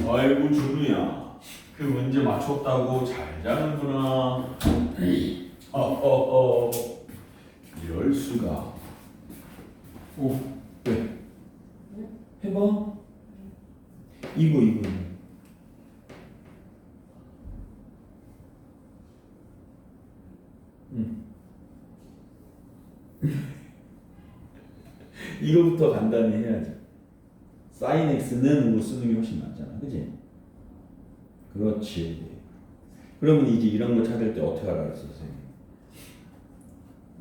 아이고 준우야 그 문제 맞췄다고 잘 자는구나. 이럴 수가. 오, 네. 해봐. 이거. 이거부터 간단히 해야지. 사인 x는 로 쓰는 게 훨씬 낫잖아, 그지? 그렇지. 그러면 이제 이런 거 찾을 때 어떻게 알았어, 선생님?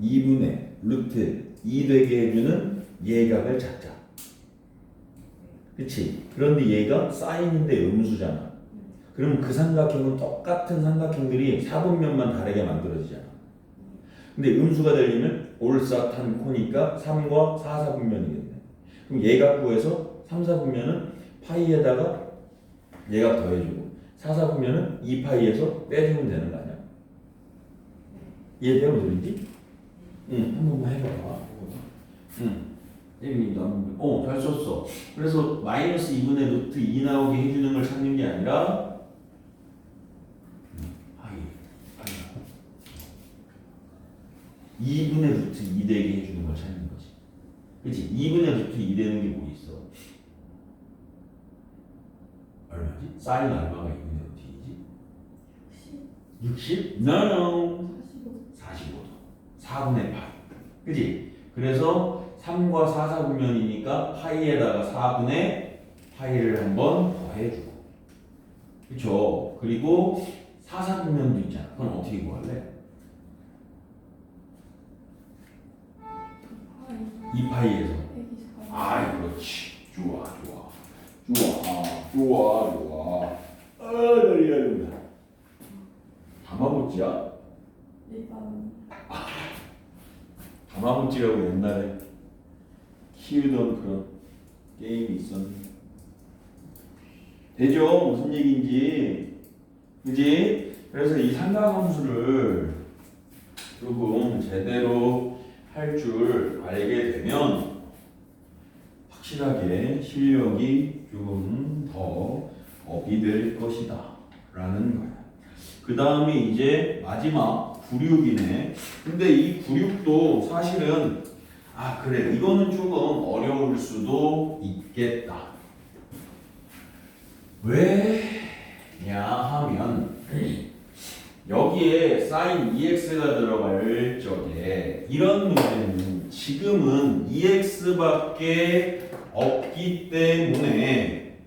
2분의 루트 2 되게 해주는 예각을 찾자. 그치? 그런데 얘가 사인인데 음수잖아. 그럼 그 삼각형은 똑같은 삼각형들이 사분면만 다르게 만들어지잖아. 근데 음수가 되려면 올사탄 코니까 3과 4, 4분면이겠네. 그럼 예각 구해서 3, 4분면은 파이에다가 예각 더해주고 4, 4분면은 2파이에서 빼주면 되는 거 아니야? 이해돼요? 무슨 소리인지? 응, 한 번만 해봐봐. 응. 잘 썼어. 그래서 마이너스 2분의 루트 2 나오게 해주는 걸 찾는 게 아니라 파이 2분의 루트 2 되게 해주는 걸 찾는 거지. 그치? 2분의 루트 2 되는 게 뭐 있어? 얼마지? 사인 얼마가 2분의 루트 2지? 60? No. 45도. 4분의 파이. 그치? 그래서 3과 4, 4분면이니까 파이에다가 4분의 파이를 한번 더해주고. 그쵸? 그리고 4, 4분면도 있잖아. 그건 어떻게 구할래? 2파이에서. 그렇지. 좋아. 다리야 된다. 다마고찌야? 일단 다마고찌라고 옛날에 키우던 그런 게임이 있었는데. 되죠? 무슨 얘기인지. 그지? 그래서 이 삼각함수를 조금 제대로 할 줄 알게 되면 확실하게 실력이 조금 더 업이 될 것이다 라는 거야. 그 다음에 이제 마지막 96이네. 근데 이 96도 사실은 그래 이거는 조금 어려울 수도 있겠다. 왜냐 하면 여기에 sin 2x가 들어갈 적에 이런 문제는 지금은 2x밖에 없기 때문에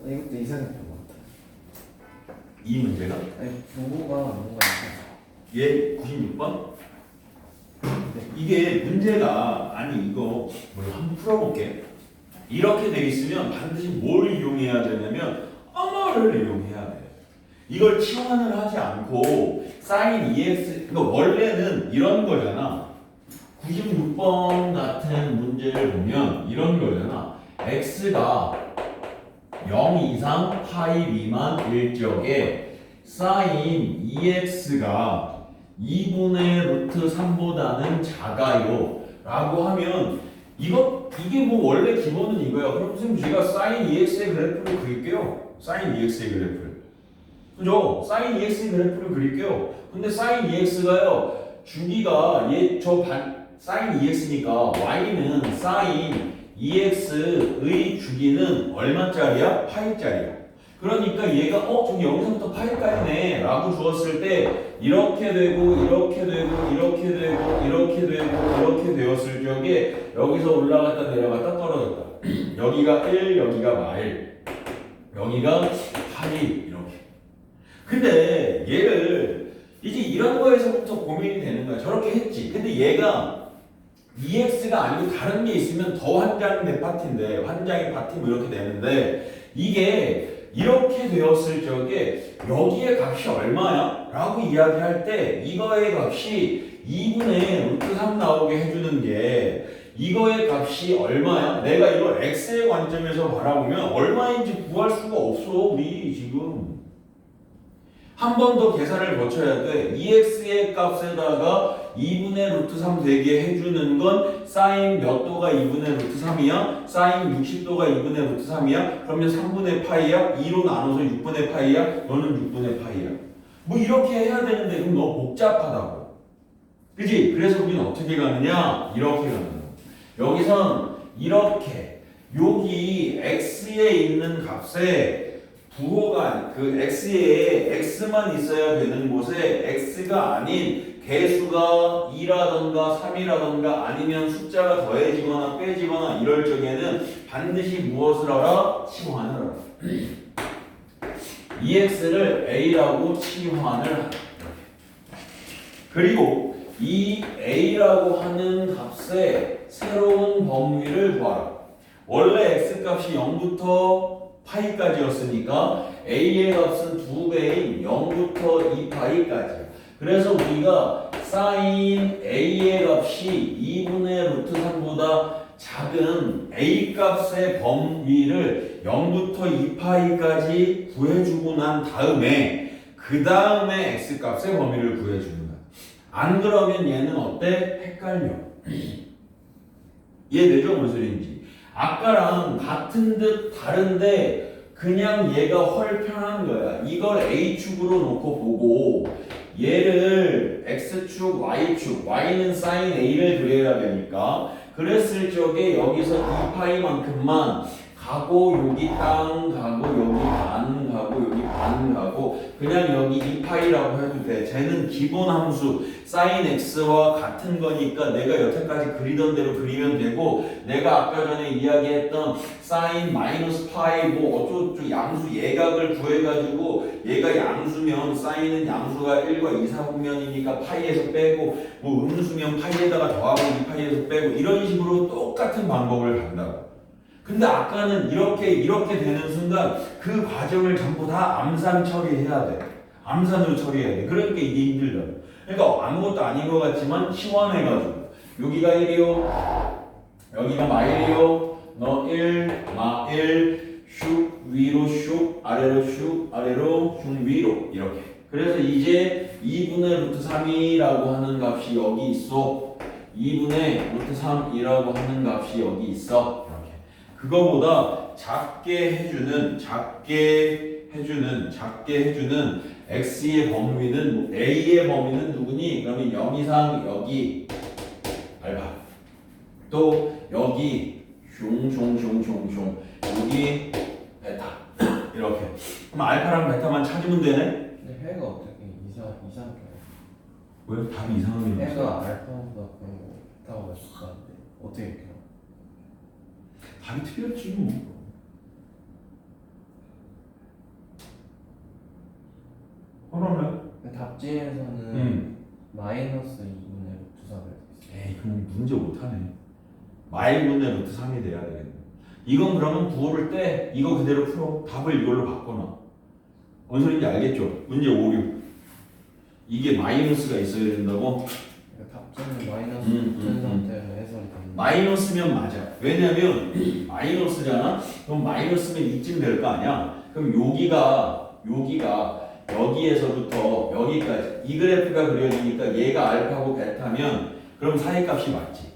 이것도 이상했던 것 같아. 이 문제가 부호가 뭔가 이상해. 얘 96번? 이게 문제가 이거 한번 풀어볼게. 이렇게 돼 있으면 반드시 뭘 이용해야 되냐면 엄어를 이용해야 돼. 이걸 치환을 하지 않고 sin 2x 그러니까 원래는 이런 거잖아. 96번 같은 문제를 보면 이런 거잖아. x가 0 이상 파이 미만일 적에 sin 2x가 2분의 루트 3보다는 작아요 라고 하면 이게 뭐 원래 기본은 이거야. 그럼 선생님 제가 sin 2x의 그래프를 그릴게요. sin 2x의 그래프를. 그죠? sin 2x의 그래프를 그릴게요. 근데 sin 2x가요. 주기가 sin 2x니까 y는 sin 2x의 주기는 얼마짜리야? 파이짜리야. 그러니까 얘가 저기 여기서부터 파이까지네 라고 주었을 때 이렇게 되고 이렇게 되고 이렇게 되고 이렇게 되고 이렇게 되었을 적에 여기서 올라갔다 내려갔다 떨어졌다. 여기가 1, 여기가 마일, 여기가 8이 이렇게. 근데 얘를 이제 이런 거에서부터 고민이 되는 거야. 저렇게 했지. 근데 얘가 2x가 아니고 다른 게 있으면 더 환장된 파티인데 환장의 파티 뭐 이렇게 되는데 이게 이렇게 되었을 적에 여기의 값이 얼마야? 라고 이야기할 때 이거의 값이 2분의 루트 3 나오게 해주는 게 이거의 값이 얼마야? 내가 이걸 x의 관점에서 바라보면 얼마인지 구할 수가 없어. 우리 지금 한 번 더 계산을 거쳐야 돼. 2x의 값에다가 2분의 루트 3 되게 해주는 건 사인 몇 도가 2분의 루트 3이야? 사인 60도가 2분의 루트 3이야? 그러면 3분의 파이야? 2로 나눠서 6분의 파이야? 너는 6분의 파이야. 뭐 이렇게 해야 되는데 그럼 너무 복잡하다고. 그지? 그래서 우리는 어떻게 가느냐? 이렇게 가는 거야. 여기선 이렇게 여기 x에 있는 값에 부호가 그 x에 x만 있어야 되는 곳에 x가 아닌 개수가 2라던가 3이라던가 아니면 숫자가 더해지거나 빼지거나 이럴 적에는 반드시 무엇을 하라? 치환을 하라. 2x를 a라고 치환을 하라. 그리고 이 a라고 하는 값의 새로운 범위를 구하라. 원래 x값이 0부터 파이까지였으니까 a의 값은 2배인 0부터 2파이까지야. 그래서 우리가 sin a의 값이 2분의 루트 3보다 작은 a 값의 범위를 0부터 2파이까지 구해주고 난 다음에 그 다음에 x 값의 범위를 구해주는 거야. 안 그러면 얘는 어때? 헷갈려. 이해되죠? 무슨 소리인지. 아까랑 같은 듯 다른데 그냥 얘가 헐 편한 거야. 이걸 A축으로 놓고 보고 얘를 X축, Y축, Y는 sin A를 그려야 되니까 그랬을 적에 여기서 2파이만큼만 가고 여기 땅 가고 여기 반 가고 여기 반 가고 그냥 여기 2파이라고 해도 돼. 쟤는 기본 함수 sin x와 같은 거니까 내가 여태까지 그리던 대로 그리면 되고 내가 아까 전에 이야기했던 sin 마이너스 파이 뭐 어쩌고저쩌고 양수 예각을 구해가지고 얘가 양수면 sin은 양수가 1과 2, 4분면이니까 파이에서 빼고 뭐 음수면 파이에다가 더하고 2파이에서 빼고 이런 식으로 똑같은 방법을 간다고. 근데 아까는 이렇게 되는 순간 그 과정을 전부 다 암산 처리해야 돼. 암산으로 처리해야 돼. 그러니까 이게 힘들다. 그러니까 아무것도 아닌 것 같지만 치환해가지고 여기가 1이요. 여기가 마1이요. 너 1, 마1, 슉 위로 슉 아래로 슉 아래로 슉 위로 이렇게. 그래서 이제 2분의 루트 3이라고 하는 값이 여기 있어. 2분의 루트 3이라고 하는 값이 여기 있어. 그거보다 작게 해주는 x의 범위는 a의 범위는 누구니? 그러면 0 이상 여기 알파 또 여기 슝 여기 베타 이렇게 그럼 알파랑 베타만 찾으면 되네? 근데 해가 어떻게 이상하게 왜? 답이 이상하게 해가 알파보다 베타가 맛있다는데 어떻게 이렇게 답이 틀렸지 뭐. 그러면 답지에서는 마이너스 2분의 루트 3을 에이 그럼 문제 못하네. 마일분의 루트 3이 돼야 되겠네. 이건 그러면 구호를 떼 이거 그대로 풀어. 답을 이걸로 바꿔놔. 뭔 소리인지 알겠죠? 문제 5, 6 이게 마이너스가 있어야 된다고? 답지는 마이너스 붙은 상태에서 해석이 됩니다. 마이너스면 맞아. 왜냐면 마이너스잖아. 그럼 마이너스면 이쯤 될 거 아니야. 그럼 여기가 여기에서부터 여기까지 이 그래프가 그려지니까 얘가 알파고 베타면 그럼 사이값이 맞지.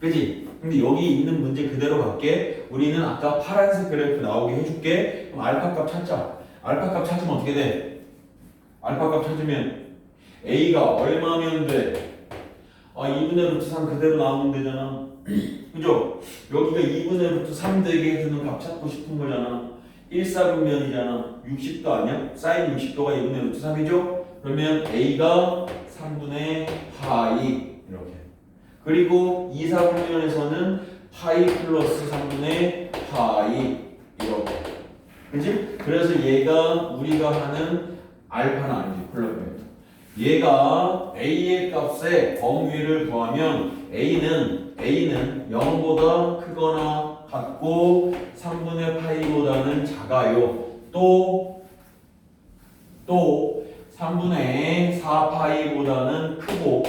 그지? 근데 여기 있는 문제 그대로 갈게. 우리는 아까 파란색 그래프 나오게 해줄게. 그럼 알파 값 찾자. 알파 값 찾으면 어떻게 돼? 알파 값 찾으면 A가 얼마면 돼? 2분의 루트 3 그대로 나오면 되잖아. 그죠? 여기가 2분의 루트 3 되게 해주는 값 찾고 싶은 거잖아. 1, 4분면이잖아. 60도 아니야? 사인 60도가 2분의 루트 3이죠? 그러면 A가 3분의 파이 이렇게. 그리고 2, 4분면에서는 파이 플러스 3분의 파이 이렇게. 그치? 그래서 얘가 우리가 하는 알파는 아니지. 콜라보레이터. 얘가 A의 값에 범위를 구하면 A는 0보다 크거나 같고 3분의 파이보다는 작아요. 또 3분의 4파이보다는 크고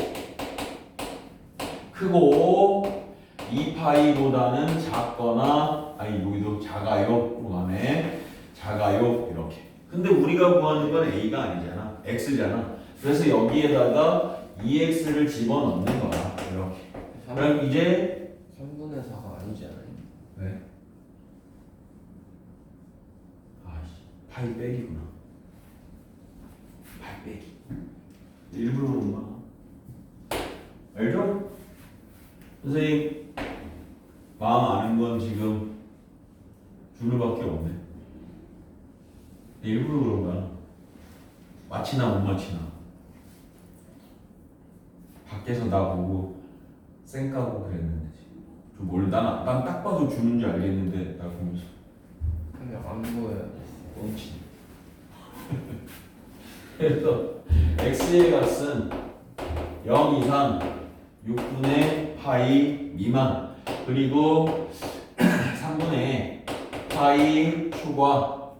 2파이보다는 작거나 여기도 작아요. 그다음에 작아요. 이렇게. 근데 우리가 구하는 건 A가 아니잖아. X잖아. 그래서 여기에다가 2x를 집어넣는 거야. 이렇게. 그럼 이제 3분의 4가 아니지 않아요? 왜? 파이 빼기구나. 파이 빼기. 일부러 그런 거야. 알죠? 선생님 마음 아는 건 지금 준우밖에 없네. 일부러 그런 거야. 맞히나 못 맞히나. 밖에서 나 보고 쌩까고 그랬는데 난 딱 봐도 주는 줄 알겠는데 나 보면서 근데 안 보여요. 뻥치네. 그래서 x의 값은 0 이상 6분의 파이 미만 그리고 3분의 파이 초과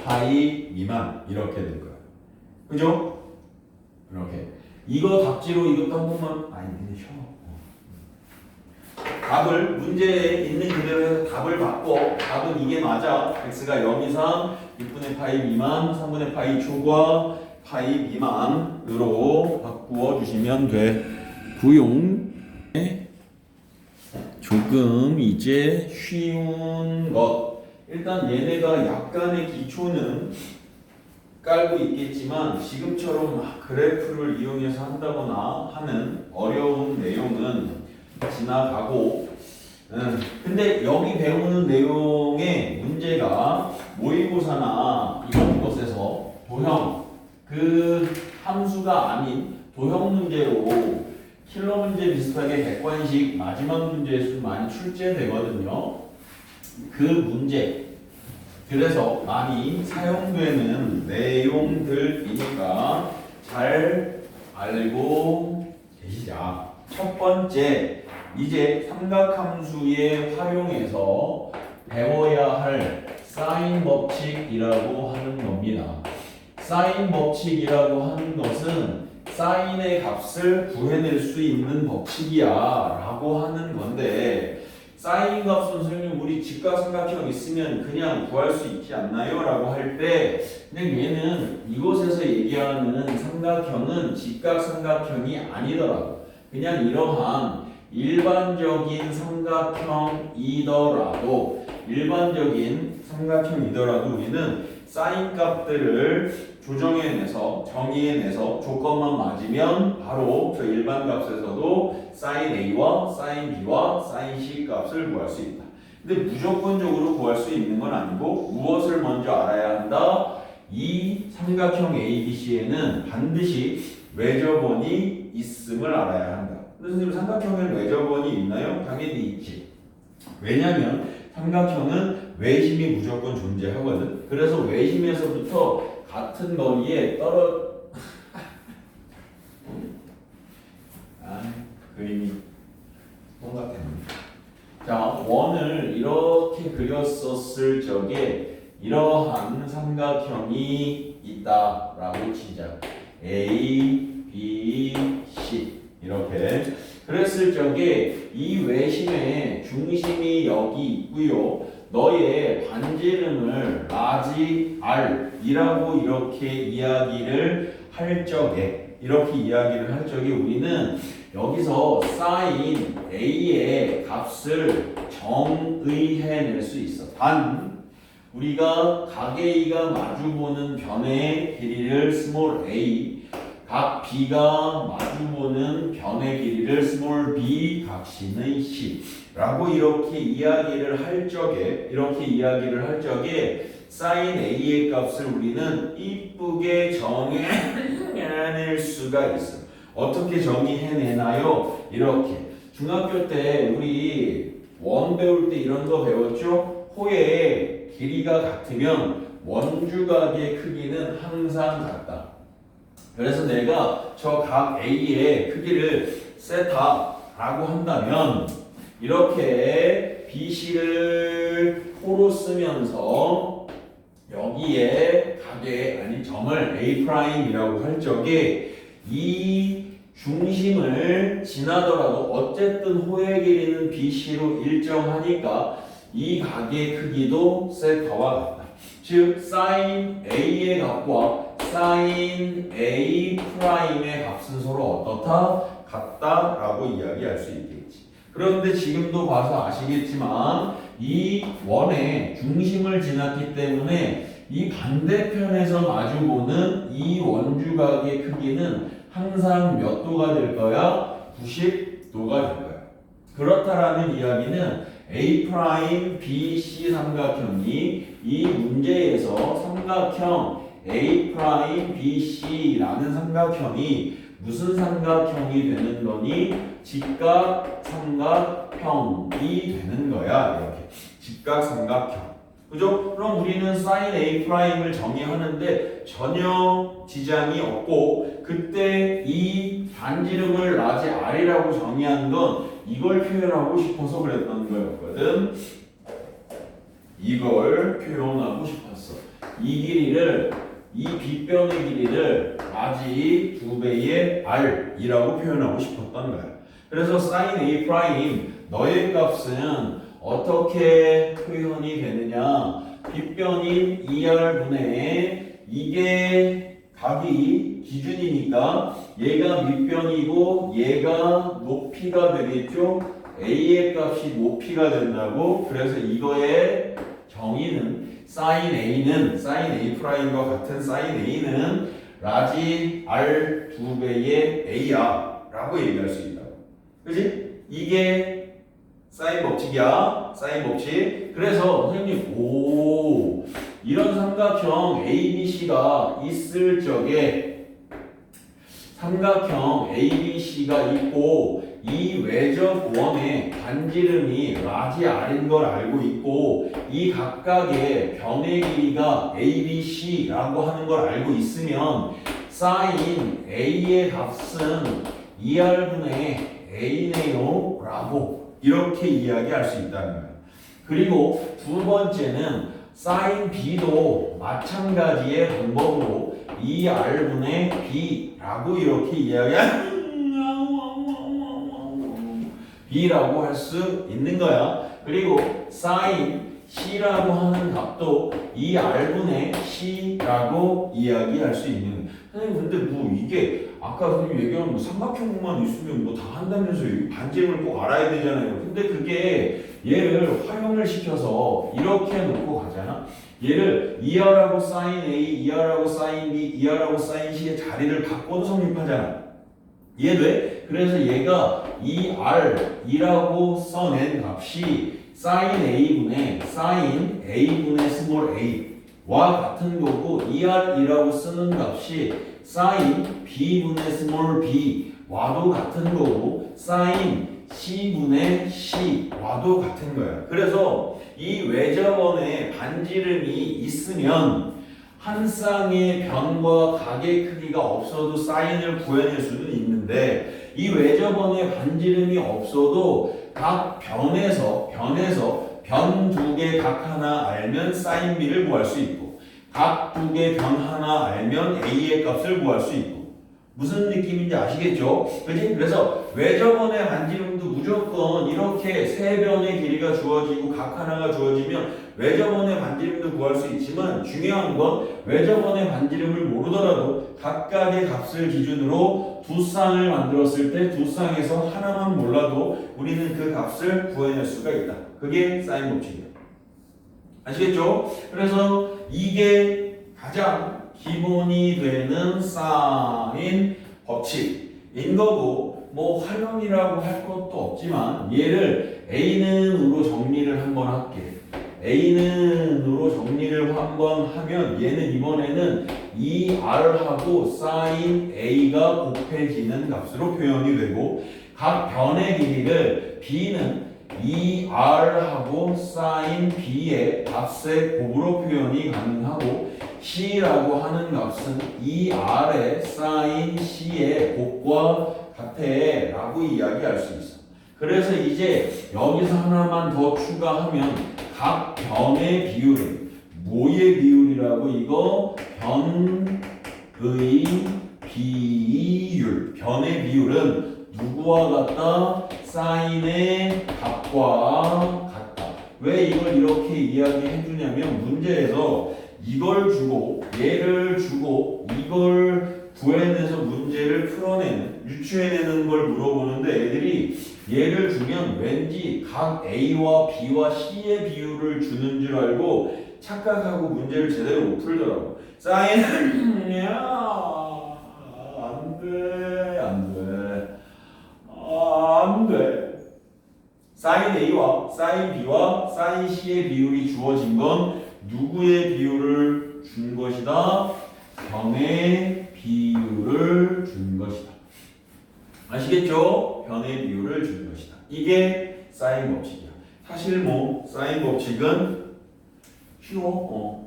파이 미만 이렇게 될 거야. 그죠? 이렇게. 이거 답지로 이것도 한 번만 근데 쉬워. 답을 문제에 있는 그대로 해서 답을 바꿔. 답은 이게 맞아. x가 0 이상 6분의 파이 미만 3분의 파이 초과 파이 미만으로 바꿔. 풀어주시면 돼. 구용 조금 이제 쉬운 것. 일단 얘네가 약간의 기초는 깔고 있겠지만 지금처럼 막 그래프를 이용해서 한다거나 하는 어려운 내용은 지나가고, 근데 여기 배우는 내용의 문제가 모의고사나 이런 것에서 도형 그 함수가 아닌 도형 문제로 킬러 문제 비슷하게 객관식 마지막 문제에서 많이 출제되거든요. 그 문제, 그래서 많이 사용되는 내용들이니까 잘 알고 계시자. 첫 번째, 이제 삼각함수에 활용해서 배워야 할 사인 법칙이라고 하는 겁니다. 사인 법칙이라고 하는 것은 사인의 값을 구해낼 수 있는 법칙이야 라고 하는 건데, 사인 값은 선생님 우리 직각삼각형 있으면 그냥 구할 수 있지 않나요? 라고 할 때, 근데 얘는 이곳에서 얘기하는 삼각형은 직각삼각형이 아니더라고. 그냥 이러한 일반적인 삼각형이더라도 우리는 사인 값들을 조정해내서 정의해내서 조건만 맞으면 바로 저 일반 값에서도 사인 A와 사인 B와 사인 C 값을 구할 수 있다. 근데 무조건적으로 구할 수 있는 건 아니고 무엇을 먼저 알아야 한다? 이 삼각형 ABC에는 반드시 외접원이 있음을 알아야 한다. 근데 선생님 삼각형에는 외접원이 있나요? 당연히 있지. 왜냐면 삼각형은 외심이 무조건 존재하거든. 그래서 외심에서부터 같은 거리에 그림이 똑같아요. 자, 원을 이렇게 그렸었을 적에 이러한 삼각형이 있다라고 치자. A, B, C 이렇게 그랬을 적에 이 외심의 중심이 여기 있고요. 너의 반지름을 라지 R이라고 이렇게 이야기를 할 적에 우리는 여기서 사인 A의 값을 정의해낼 수 있어. 단 우리가 각 A가 마주보는 변의 길이를 스몰 a, 각 B가 마주보는 변의 길이를 스몰 b, 각 C는 c 라고 이렇게 이야기를 할 적에 사인 A의 값을 우리는 이쁘게 정해낼 수가 있어. 어떻게 정의해내나요? 이렇게 중학교 때 우리 원 배울 때 이런 거 배웠죠? 호의 길이가 같으면 원주각의 크기는 항상 같다. 그래서 내가 저 각 A의 크기를 세타라고 한다면 이렇게 BC를 호로 쓰면서 여기에 각의 아니 점을 A'이라고 할 적에 이 중심을 지나더라도 어쨌든 호의 길이는 BC로 일정하니까 이 각의 크기도 세타와 같다. 즉 사인 A의 값과 사인 A 프라임의 값은 서로 어떻다? 같다라고 이야기할 수 있겠지. 그런데 지금도 봐서 아시겠지만 이 원의 중심을 지났기 때문에 이 반대편에서 마주보는 이 원주각의 크기는 항상 몇 도가 될 거야? 90도가 될 거야. 그렇다라는 이야기는 A 프라임 B C 삼각형이 이 문제에서 삼각형 A 프라임 B C라는 삼각형이 무슨 삼각형이 되는 거니? 직각삼각형이 되는 거야. 이렇게 직각삼각형. 그죠? 그럼 우리는 사인 A 프라임을 정의하는데 전혀 지장이 없고, 그때 이 반지름을 라지 R이라고 정의한 건 이걸 표현하고 싶어서 그랬던 거였거든. 이걸 표현하고 싶었어. 이 길이를, 이 빗변의 길이를 라지 2배의 R이라고 표현하고 싶었던 거야. 그래서 사인 A 프라임 너의 값은 어떻게 표현이 되느냐? 빗변인 2R분의 이게 각이 기준이니까 얘가 밑변이고 얘가 높이가 되겠죠. A의 값이 높이가 된다고. 그래서 이거의 정의는 sin A는 sin A 프라임과 같은 sin A는 라지 R 2배의 A야 라고 얘기할 수 있다고. 그치? 이게 사인 법칙이야. 사인 법칙. 그래서 선생님 이런 삼각형 ABC가 있을 적에 삼각형 ABC가 있고 이 외접원의 반지름이 라지 R인 걸 알고 있고 이 각각의 변의 길이가 ABC라고 하는 걸 알고 있으면 sin A의 값은 2R분의 A네요 라고 이렇게 이야기할 수 있다는 거예요. 그리고 두 번째는 sin B도 마찬가지의 방법으로 2R분의 B라고 이렇게 B라고 할 수 있는 거야. 그리고 sin C라고 하는 값도 2R분의 C라고 이야기할 수 있는 거야. 선생님 근데 뭐 이게 아까 선생님 얘기한 뭐 삼각형만 있으면 뭐 다 한다면서요. 반지름을 꼭 알아야 되잖아요. 근데 그게 얘를 활용을 시켜서 이렇게 놓고 가잖아. 얘를 2R하고 sin A, 2R하고 sin B, 2R하고 sin C의 자리를 바꿔도 성립하잖아. 이해돼? 그래서 얘가 2R이라고 써낸 값이 sin A분의 sin A분의 스몰 A와 같은 거고 2R이라고 쓰는 값이 sin B분의 스몰 B와도 같은 거고 sin C분의 C와도 같은 거야. 그래서 이 외접원에 반지름이 있으면 한 쌍의 변과 각의 크기가 없어도 사인을 구해낼 수는 있는데 이 외접원의 반지름이 없어도 각 변에서 변 두 개 각 하나 알면 사인 B를 구할 수 있고 각 두 개 변 하나 알면 A의 값을 구할 수 있고 무슨 느낌인지 아시겠죠? 그치? 그래서 외접원의 반지름도 무조건 이렇게 세 변의 길이가 주어지고 각 하나가 주어지면 외접원의 반지름도 구할 수 있지만 중요한 건 외접원의 반지름을 모르더라도 각각의 값을 기준으로 두 쌍을 만들었을 때 두 쌍에서 하나만 몰라도 우리는 그 값을 구해낼 수가 있다. 그게 사인 법칙이야. 아시겠죠? 그래서 이게 가장 기본이 되는 사인 법칙인 거고 뭐 활용이라고 할 것도 없지만 얘를 A는으로 정리를 한번 할게. A는으로 정리를 한번 하면 얘는 이번에는 2R하고 sin A가 곱해지는 값으로 표현이 되고 각 변의 길이를 B는 2R하고 sin B의 값의 곱으로 표현이 가능하고 C라고 하는 값은 2R의 sin C의 곱과 같아 라고 이야기할 수 있어. 그래서 이제 여기서 하나만 더 추가하면 각 변의 비율은 뭐의 비율이라고 이거? 변의 비율. 변의 비율은 누구와 같다? 사인의 값과 같다. 왜 이걸 이렇게 이야기해 주냐면 문제에서 이걸 주고 얘를 주고 이걸 구해내서 문제를 풀어내는 유추해내는 걸 물어보는데 애들이 얘를 주면 왠지 각 A와 B와 C의 비율을 주는 줄 알고 착각하고 문제를 제대로 못 풀더라고. 사인 안돼. 사인 A와 사인 B와 사인 C의 비율이 주어진 건 누구의 비율을 준 것이다? 변의 비율을 준 것이다. 아시겠죠? 변의 비율을 준 것이다. 이게 사인 법칙이야. 사실 뭐 사인 법칙은 쉬워.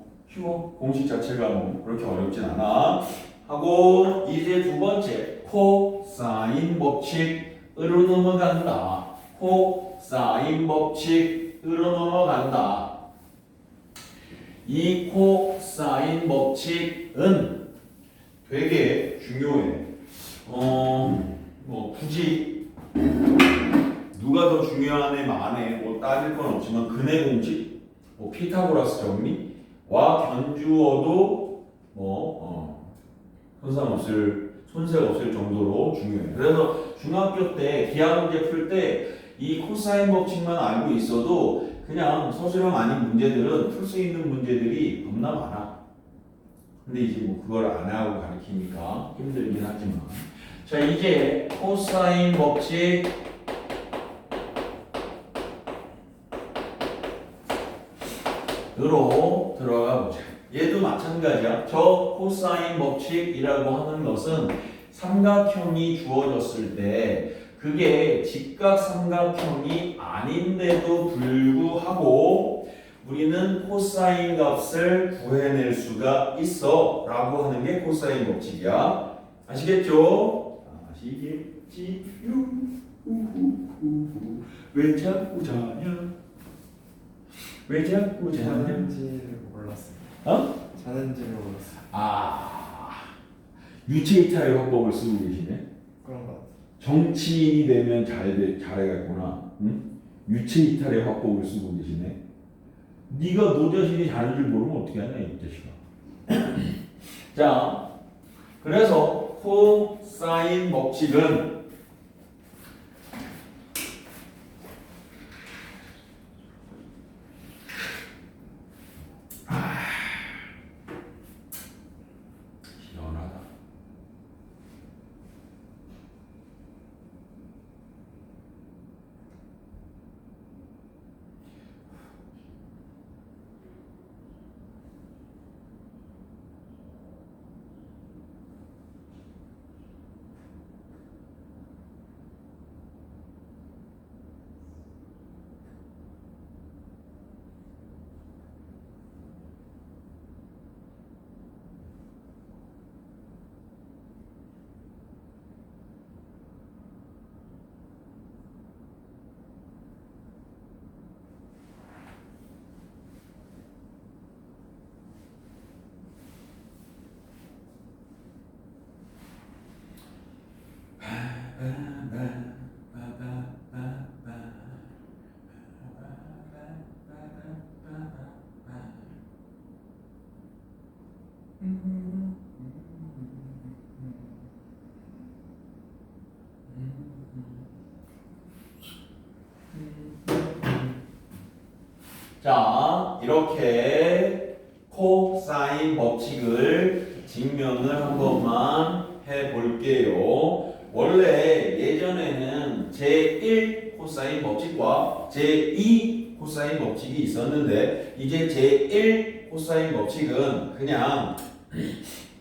공식 자체가 뭐 그렇게 어렵진 않아. 하고 이제 두 번째 코사인 법칙으로 넘어간다. 코사인 법칙으로 넘어간다. 이 코사인 법칙은 되게 중요해. 뭐 굳이 누가 더 중요하네 마네 뭐 따질 건 없지만 근해 공식, 뭐 피타고라스 정리와 견주어도 손색 없을 정도로 중요해요. 그래서 중학교 때 기하 문제 풀 때 이 코사인 법칙만 알고 있어도 그냥 서술형 아닌 문제들은 풀 수 있는 문제들이 겁나 많아. 근데 이제 뭐 그걸 안 하고 가르치니까 힘들긴 하지만. 자, 이제 코사인 법칙 으로 들어가 보자. 얘도 마찬가지야. 저 코사인 법칙이라고 하는 것은 삼각형이 주어졌을 때 그게 직각삼각형이 아닌데도 불구하고 우리는 코사인 값을 구해낼 수가 있어 라고 하는 게 코사인 법칙이야. 아시겠죠? 아시겠지요? 왜 자꾸 자냐? 왜 자꾸 자냐? 자는지를 몰랐어요. 어? 자는지를 몰랐어요. 아, 유체 이탈의 화법을 쓰고 계시네. 그런 것 같아요. 정치인이 되면 잘해갔구나. 응? 유체 이탈의 화법을 쓰고 계시네. 네가 너 자신이 자는 줄 모르면 어떻게 하냐 이 자식아. 자, 그래서 코사인 법칙은 시원하다. 자, 이렇게 코사인 법칙을 증명을 한 번만 해볼게요. 원래 예전에는 제1 코사인 법칙과 제2 코사인 법칙이 있었는데 이제 제1 코사인 법칙은 그냥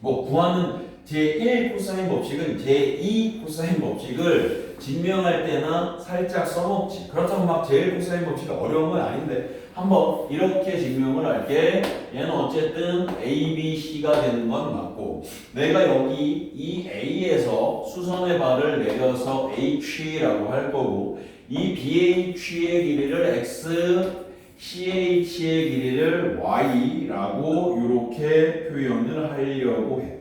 뭐 구하는 제1 코사인 법칙은 제2 코사인 법칙을 증명할 때나 살짝 써먹지. 그렇다고 막 제1 코사인 법칙이 어려운 건 아닌데 한번 이렇게 증명을 할게. 얘는 어쨌든 A, B, C가 되는 건 맞고 내가 여기 이 A에서 수선의 발을 내려서 H라고 할 거고 이 BH의 길이를 X, CH의 길이를 Y라고 이렇게 표현을 하려고 해.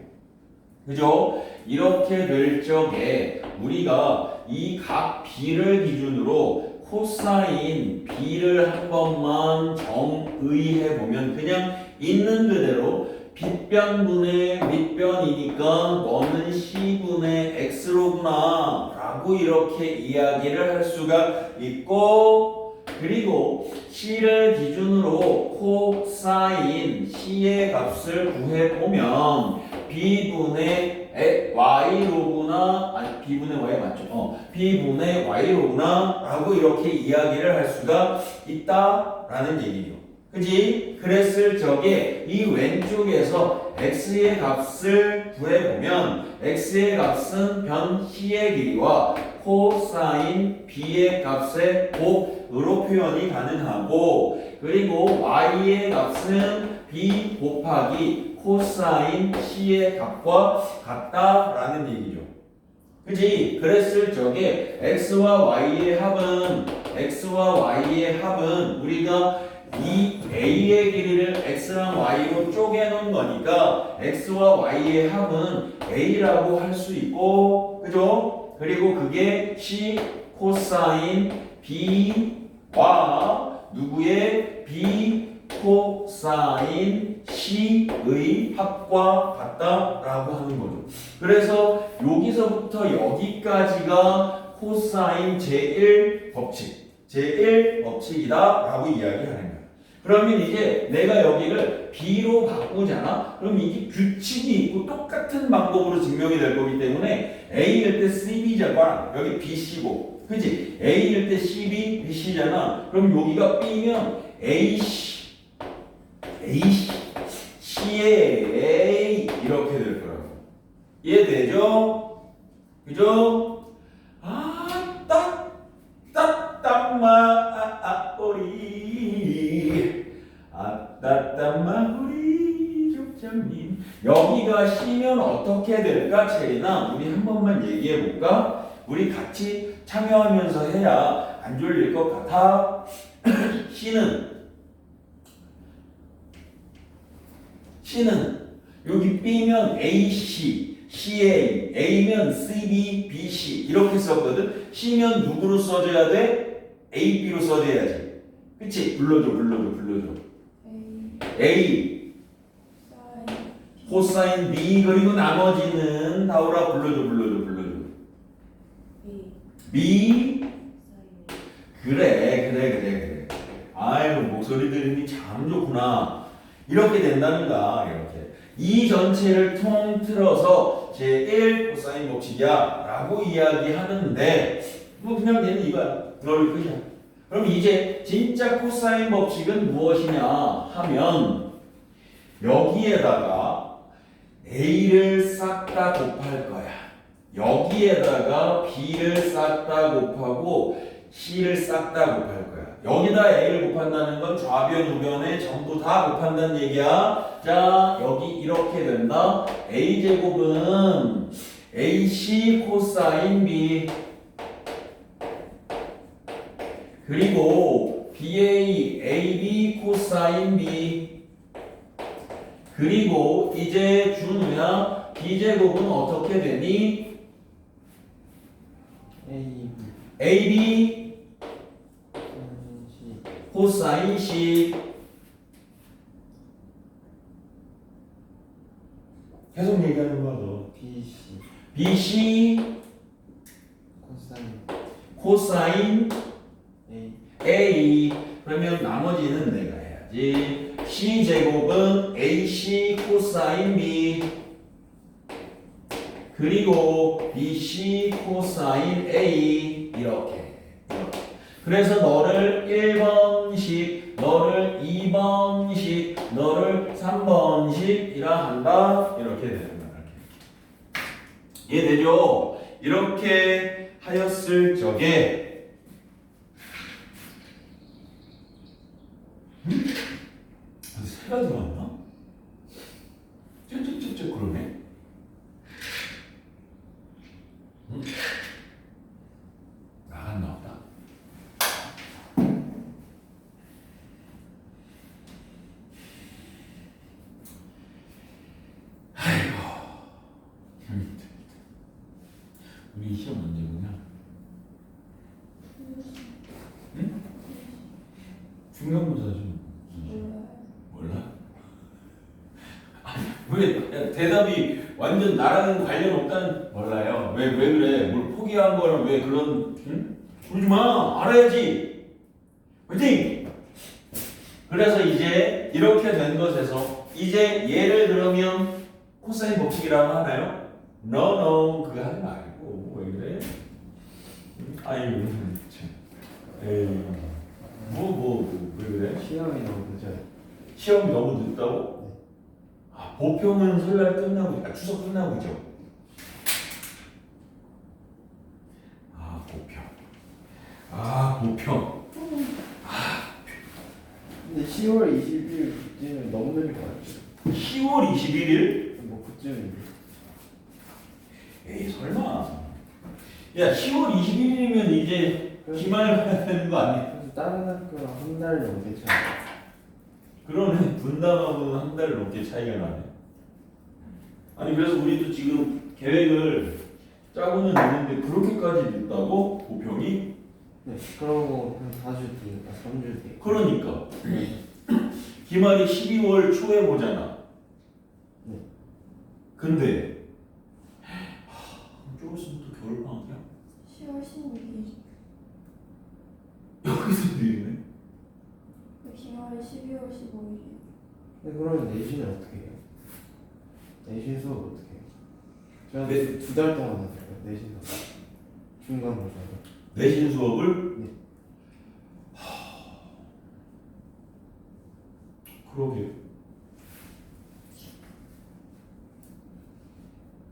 그죠? 이렇게 될 적에 우리가 이 각 B를 기준으로 코사인 B를 한 번만 정의해 보면 그냥 있는 그대로 빗변분의 밑변이니까 너는 C분의 X로구나 라고 이렇게 이야기를 할 수가 있고 그리고 C를 기준으로 코사인 C의 값을 구해보면 B분의 Y로구나 아니 B분의 Y 맞죠? B분의 Y로구나 라고 이렇게 이야기를 할 수가 있다라는 얘기죠. 그지? 그랬을 적에 이 왼쪽에서 X의 값을 구해보면 X의 값은 변 C의 길이와 코사인 B의 값의 곱으로 표현이 가능하고 그리고 Y의 값은 B 곱하기 코사인 C의 값과 같다라는 얘기죠. 그지? 그랬을 적에 X와 Y의 합은 우리가 이 A의 길이를 X랑 Y로 쪼개놓은 거니까 X와 Y의 합은 A라고 할 수 있고 그죠? 그리고 그게 C 코사인 B와 누구의 B 코사인 C C의 합과 같다라고 하는 거죠. 그래서 여기서부터 여기까지가 코사인 제1 법칙, 제1 법칙이다라고 이야기하는 거야. 그러면 이제 내가 여기를 B로 바꾸잖아? 그럼 이게 규칙이 있고 똑같은 방법으로 증명이 될 거기 때문에 A일 때 CB잖아. 여기 BC고. 그치? A일 때 CB, BC잖아. 그럼 여기가 B면 AC, C에 A 이렇게 될 거라고. 이해되죠? 그죠? 우리 족장님 여기가 C면 어떻게 될까? 체리나 우리 한 번만 얘기해 볼까? 우리 같이 참여하면서 해야 안 졸릴 것 같아. C는 여기 B면 AC, CA, A면 CB, BC 이렇게 썼거든. C면 누구로 써줘야 돼? AB로 써줘야지. 그치? 불러줘. A 코사인 B 그리고 나머지는 다우라 불러줘. B 그래. 아이고 목소리 들으니 참 좋구나. 이렇게 된다는가. 이렇게 이 전체를 통틀어서 제1 코사인 법칙이야 라고 이야기하는데 뭐 그냥 얘는 이거야. 그럴 끝이야. 그럼 이제 진짜 코사인 법칙은 무엇이냐 하면 여기에다가 A를 싹 다 곱할 거야. 여기에다가 B를 싹 다 곱하고 C를 싹 다 곱할 거야. 여기다 A를 곱한다는 건 좌변 우변에 전부 다 곱한다는 얘기야. 자, 여기 이렇게 된다. A제곱은 AC 코사인 B 그리고 BA AB 코사인 B 그리고 이제 준우야 B제곱은 어떻게 되니? AB 코사인 C 계속 얘기하는 거야 너. BC 코사인 A 그러면 나머지는 내가 해야지. C제곱은 AC 코사인 B 그리고 BC 코사인 A 이렇게. 그래서 너를 1번식, 너를 2번식, 너를 3번식이라 한다. 이렇게 되는 거야. 이해되죠? 이렇게 하였을 적에 새가 들어왔나? 쭈쭈쭈쭈 그러네. 나갔나 보다. 아이고. 우리 시험 언제 보냐? 응? 중간고사 좀. 몰라? 왜 대답이 완전 나랑 관련 없다는 몰라요. 왜 그래? 뭘 포기한 거는 왜 그런? 응? 그러지 마. 알아야지. 화이팅! 그래서 이제 이렇게 된 것에서 이제 예를 들면 코사인 법칙이라고 하나요? No, 그거 하지 말고 왜 그래? 아이고 참. 에이. 왜 그래? 시험이 너무 늦어요. 시험이 너무 늦다고? 아, 보평은 설날 끝나고, 추석 끝나고죠. 보평. 근데 10월 20일 그때는 너무 늦은 것 같아요. 10월 21일? 뭐 그쯤인데. 에이, 설마. 야, 10월 21일이면 이제 기말 해야 되는 거 아니야? 그래서 다른 학교랑 한 달 넘게 차이. 그러네. 분담하고는 한 달 넘게 차이가 나네. 아니, 그래서 우리도 지금 계획을 짜고는 있는데 그렇게까지 늦다고? 보평이? 네, 그러고 한 4주 뒤, 3주 뒤. 그러니까. 기말이 12월 초에 보잖아. 근데 좀 있으면 또 겨울방학이야? 10월 16일. 여기서 내리네? 기말이 12월 15일. 근데 그러면 내신은 어떻게 해요? 내신 수업 어떻게 해요? 저는 네. 2달 동안 하잖아요. 내신 수업. 중간고사를. 내신 수업을? 네. 그러게.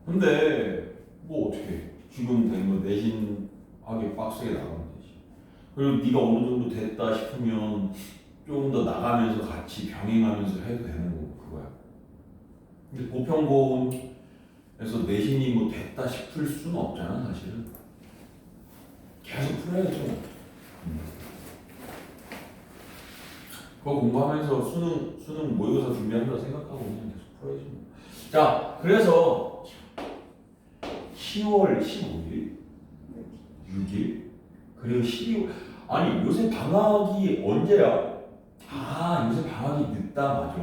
근데 뭐 어떻게 해? 지금 되면 내신 하기 빡세게 나가면 되지. 그리고 네가 어느 정도 됐다 싶으면 조금 더 나가면서 같이 병행하면서 해도 되는 거고 그거야. 근데 보편고에서 내신이 뭐 됐다 싶을 수는 없잖아 사실은. 계속 풀어야죠. 그거 공부하면서 수능 모의고사 준비한다고 생각하고 그냥 계속 풀어야지 뭐. 자, 그래서 10월 15일, 6일, 그리고 12월. 아니 요새 방학이 언제야? 아 요새 방학이 늦다 맞아.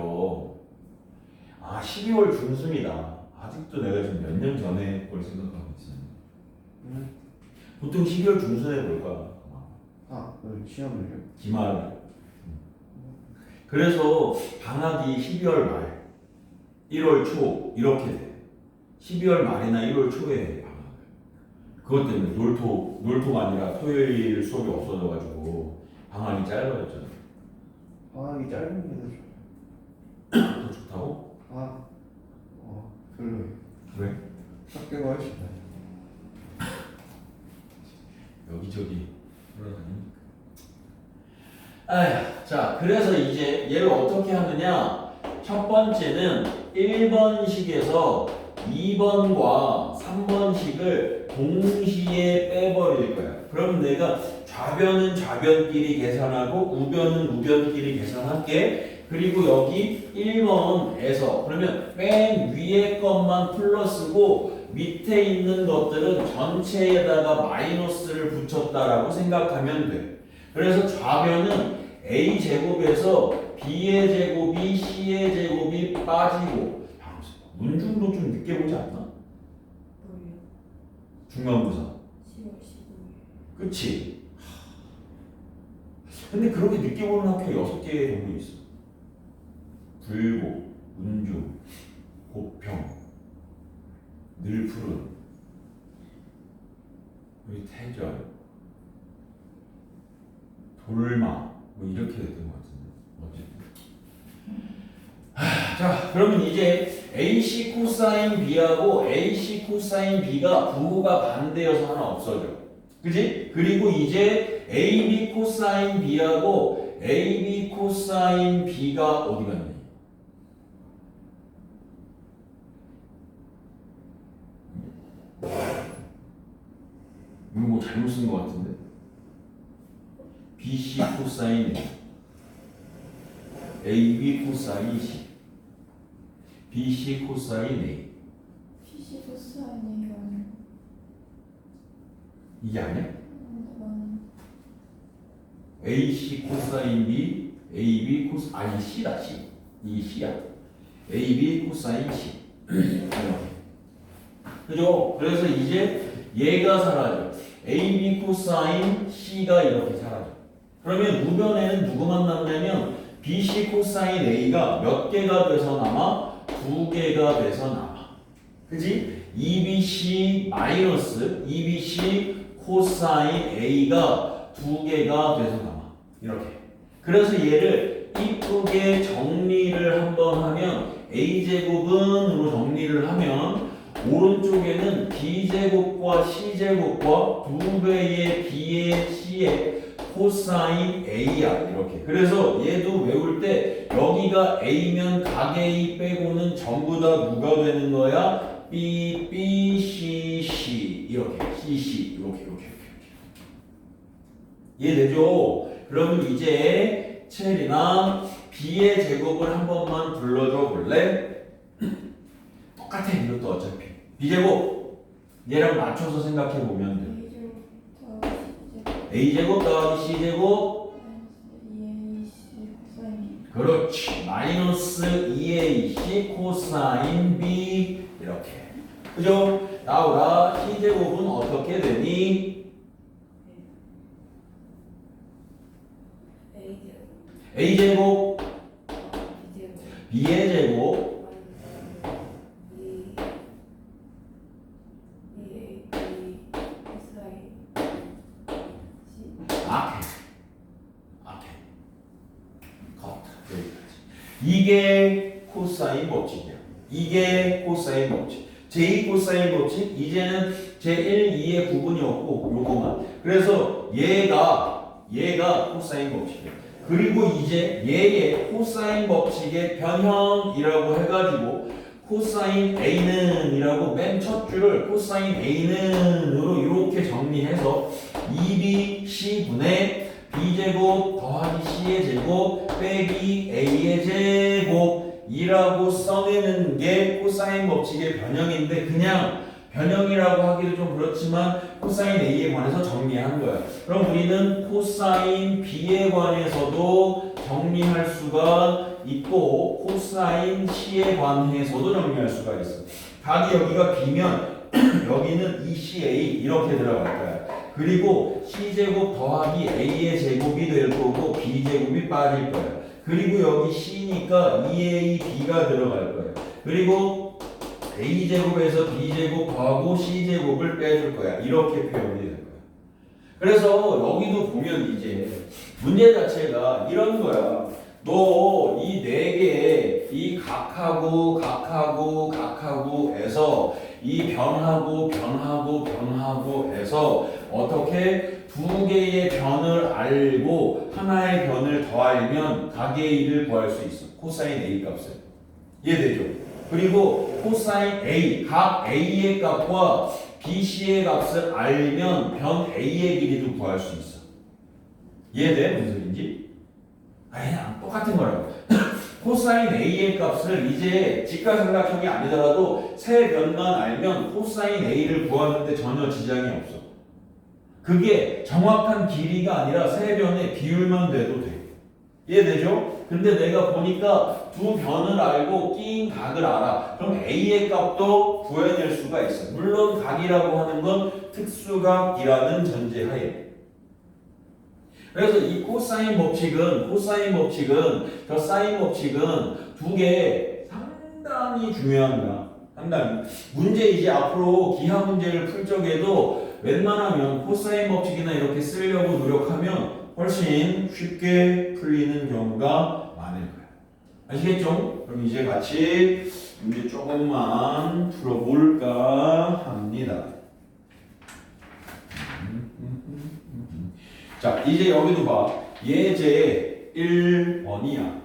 아 12월 중순이다. 아직도 내가 지금 몇 년 전에 걸 생각하고 있었는데. 보통 12월 중순에 볼 거야. 아, 그럼 시험을요? 기말. 그래서 방학이 12월 말, 1월 초 이렇게 돼. 12월 말이나 1월 초에 방학. 그것 때문에 놀토가 아니라 토요일 수업이 없어져가지고 방학이 짧아졌잖아. 방학이 짧은 게 더 좋아요. 더 좋다고? 아, 별로예요. 왜? 학교가 훨씬 나아요. 여기저기 돌아다니니까. 아휴, 자, 그래서 이제 얘를 어떻게 하느냐? 첫 번째는 1번식에서 2번과 3번식을 동시에 빼버릴 거야. 그럼 내가 좌변은 좌변끼리 계산하고 우변은 우변끼리 계산할게. 그리고 여기 1번에서 그러면 맨 위에 것만 플러스고 밑에 있는 것들은 전체에다가 마이너스를 붙였다라고 생각하면 돼. 그래서 좌변은 a제곱에서 b의 제곱이 c의 제곱이 빠지고 문중도 좀 늦게 보지 않나? 뭐예요? 중간고사. 10월 15일. 그치? 근데 그렇게 늦게 보는 학교 6개 정도 있어. 불고, 문중, 고평, 늘푸른, 우리 태절, 돌마 뭐 이렇게 됐던 것 같은데 어쨌든. 자 그러면 이제 AC 코사인 B하고 AC 코사인 B가 부호가 반대여서 하나 없어져. 그지? 그리고 이제 AB 코사인 B하고 AB 코사인 B가 어디 갔니? 이거 뭐 잘못 쓴 것 같은데? BC 코사인 A, AB 코사인 C, BC 코사인 A. PC 코사인이라는 이게 아니야? 답은 AC 코사인 B, AB 코사 아니 C다 C. 이 C야. AB 코사인 C. 그죠? 그래서 이제 얘가 사라져. AB 코사인 C가 이렇게 사라져. 그러면 우변에는 누구만 남냐면 BC 코사인 A가 몇 개가 돼서 남아? 2개가 돼서 남아. 그지? EBC 마이너스 EBC 코사인 A가 2개가 돼서 남아. 이렇게. 그래서 얘를 이쁘게 정리를 한번 하면 A제곱은으로 정리를 하면 오른쪽에는 B제곱과 C제곱과 2배의 B의 C의 코사인 A야 이렇게. 그래서 얘도 외울 때 여기가 A면 각 A 빼고는 전부 다 누가 되는 거야? B, B, C, C 이렇게 C, C 이렇게 이해되죠? 그러면 이제 체리나 B의 제곱을 한 번만 불러줘 볼래? 똑같아 이것도 어차피 B제곱 얘랑 맞춰서 생각해 보면 돼. A제곱 더하기 C제곱 그렇지 마이너스 2AC 코사인 B 이렇게. 그죠? 나오라. C제곱은 어떻게 되니? A제곱 A제곱, B제곱 B의 제곱, 이게 코사인 법칙이야. 이게 코사인 법칙. 제2 코사인 법칙. 이제는 제1, 2의 구분이 없고 요거만. 그래서 얘가 코사인 법칙이야. 그리고 이제 얘의 코사인 법칙의 변형이라고 해가지고 코사인 A는 이라고 맨 첫 줄을 코사인 A는으로 이렇게 정리해서 2BC분의 B제곱 더하기 C의 제곱 빼기 A의 제곱이라고 써내는 게 코사인 법칙의 변형인데 그냥 변형이라고 하기도 좀 그렇지만 코사인 A에 관해서 정리한 거야. 그럼 우리는 코사인 B에 관해서도 정리할 수가 있고 코사인 C에 관해서도 정리할 수가 있어. 각이 여기가 B면 여기는 ECA 이렇게 들어갈 거야. 그리고 C제곱 더하기 A의 제곱이 될 거고 B제곱이 빠질 거야. 그리고 여기 C니까 2AB가 들어갈 거야. 그리고 A제곱에서 B제곱 더하고 C제곱을 빼줄 거야. 이렇게 표현이 될 거야. 그래서 여기도 보면 이제 문제 자체가 이런 거야. 너 이 네 개, 이 각하고에서 이 변하고에서 어떻게 두 개의 변을 알고 하나의 변을 더 알면 각의 A를 구할 수 있어. 코사인 A 값을. 이해되죠? 그리고 코사인 A, 각 A의 값과 BC의 값을 알면 변 A의 길이도 구할 수 있어. 이해돼? 무슨 소리인지? 그냥 똑같은 거라고. 코사인 A의 값을 이제 직가삼각형이 아니더라도 세 변만 알면 코사인 A를 구하는데 전혀 지장이 없어. 그게 정확한 길이가 아니라 세 변의 비율만 돼도 돼. 이해되죠? 근데 내가 보니까 두 변을 알고 끼인 각을 알아. 그럼 A의 값도 구해낼 수가 있어. 물론 각이라고 하는 건 특수각이라는 전제하에. 그래서 이 코사인 법칙은 저 사인 법칙은 두 개 상당히 중요한 거야. 상당히. 문제 이제 앞으로 기하 문제를 풀 적에도 웬만하면 코사인 법칙이나 이렇게 쓰려고 노력하면 훨씬 쉽게 풀리는 경우가 많을 거야. 아시겠죠? 그럼 이제 같이 문제 조금만 풀어볼까 합니다. 자, 이제 여기도 봐. 예제 1번이야.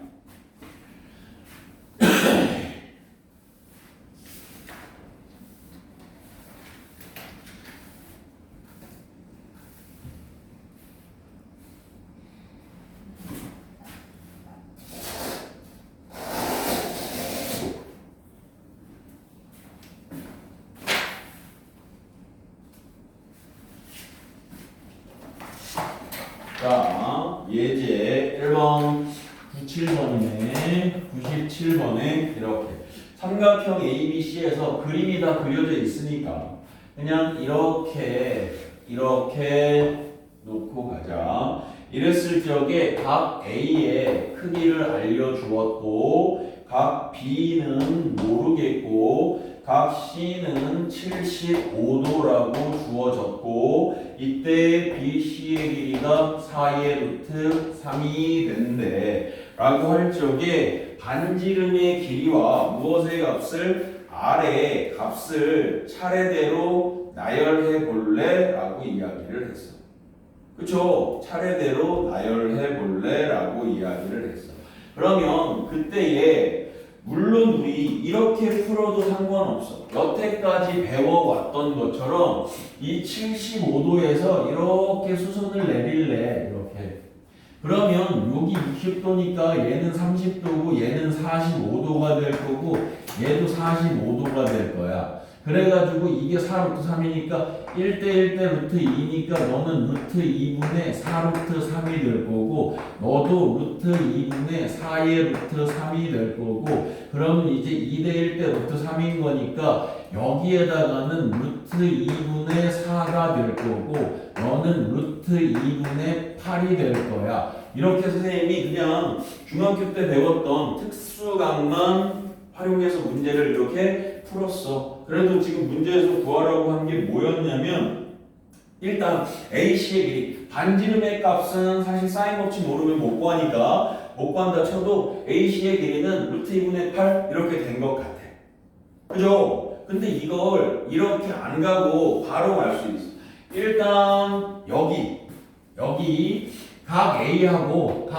자, 예제 1번 97번에 이렇게 삼각형 ABC에서 그림이 다 그려져 있으니까 그냥 이렇게 놓고 가자. 이랬을 적에 각 A의 크기를 알려주었고 각 B는 모르겠고 각 C는 75도라고 주어졌고 이때 BC의 길이가 4의 루트 3이 된대 라고 할 적에 반지름의 길이와 무엇의 값을 R의 값을 차례대로 나열해 볼래? 라고 이야기를 했어. 그쵸? 차례대로 나열해 볼래? 라고 이야기를 했어. 그러면 그때에 물론 우리 이렇게 풀어도 상관없어. 여태까지 배워왔던 것처럼 이 75도에서 이렇게 수선을 내릴래. 이렇게. 그러면 여기 60도니까 얘는 30도고 얘는 45도가 될 거고 얘도 45도가 될 거야. 그래가지고 이게 4 루트 3이니까 1대 1대 루트 2니까 너는 루트 2분의 4 루트 3이 될 거고 너도 루트 2분의 4의 루트 3이 될 거고 그러면 이제 2대 1대 루트 3인 거니까 여기에다가는 루트 2분의 4가 될 거고 너는 루트 2분의 8이 될 거야. 이렇게 선생님이 그냥 중학교 때 배웠던 특수강만 활용해서 문제를 이렇게 풀었어. 그래도 지금 문제에서 구하라고 한 게 뭐였냐면 일단 A씨의 길이 반지름의 값은 사실 사인 법칙 모르면 못 구하니까 못 구한다 쳐도 A씨의 길이는 루트 2분의 8 이렇게 된 것 같아. 그죠? 근데 이걸 이렇게 안 가고 바로 알 수 있어. 일단 여기 각 A하고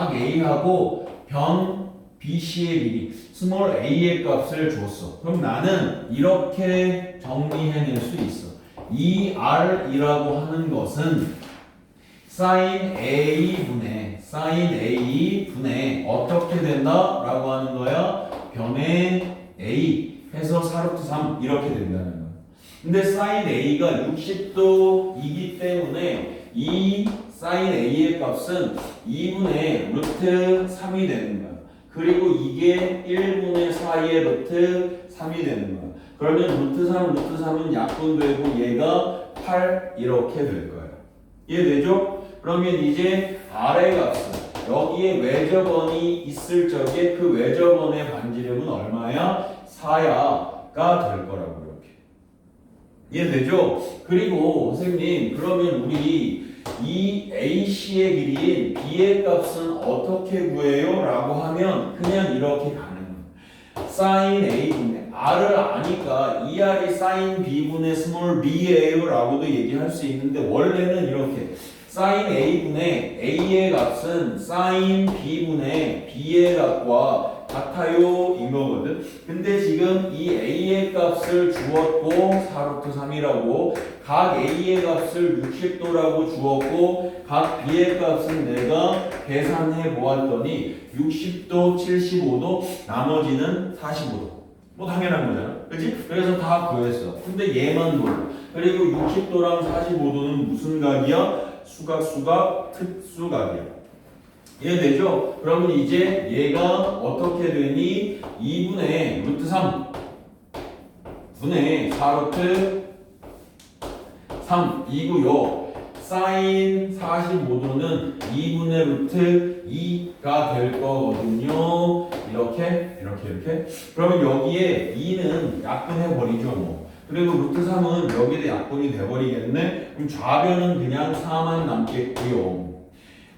변 BC의 길이 스몰 a의 값을 줬어. 그럼 나는 이렇게 정리해낼 수 있어. 이 R이라고 하는 것은 sin A 분의 어떻게 된다? 라고 하는 거야. 변의 A 해서 4루트 3 이렇게 된다는 거야. 근데 sin A가 60도이기 때문에 이 sin A의 값은 2분의 루트 3이 되는 거야. 그리고 이게 1분의 4의 루트 3이 되는 거야. 그러면 루트 3은 약분되고 얘가 8 이렇게 될 거야. 이해되죠? 그러면 이제 R의 값은 여기에 외접원이 있을 적에 그 외접원의 반지름은 얼마야? 4야가 될 거라고 이렇게. 이해되죠? 그리고 선생님 그러면 우리 이 AC의 길이인 B의 값은 어떻게 구해요? 라고 하면 그냥 이렇게 가는 거예요. sin A분의 R을 아니까 이 R이 sin B분의 스몰 b예요 라고도 얘기할 수 있는데 원래는 이렇게 sin A분의 A의 값은 sin B분의 B의 값과 같아요 인 거거든. 근데 지금 이 A의 값을 주었고 4루트 3이라고 각 A의 값을 60도라고 주었고 각 B의 값은 내가 계산해 보았더니 60도, 75도, 나머지는 45도. 뭐 당연한 거잖아. 그치? 그래서 다 구했어. 근데 얘만 몰라. 그리고 60도랑 45도는 무슨 각이야? 수각, 특수각이야. 이해되죠? 그러면 이제 얘가 어떻게 되니? 2분의 루트 3 분의 4루트 3 이고요. 사인 45도는 2분의 루트 2가 될 거거든요. 이렇게. 그러면 여기에 2는 약분해 버리죠 뭐. 그리고 루트 3은 여기에 약분이 돼버리겠네. 그럼 좌변은 그냥 4만 남겠고요.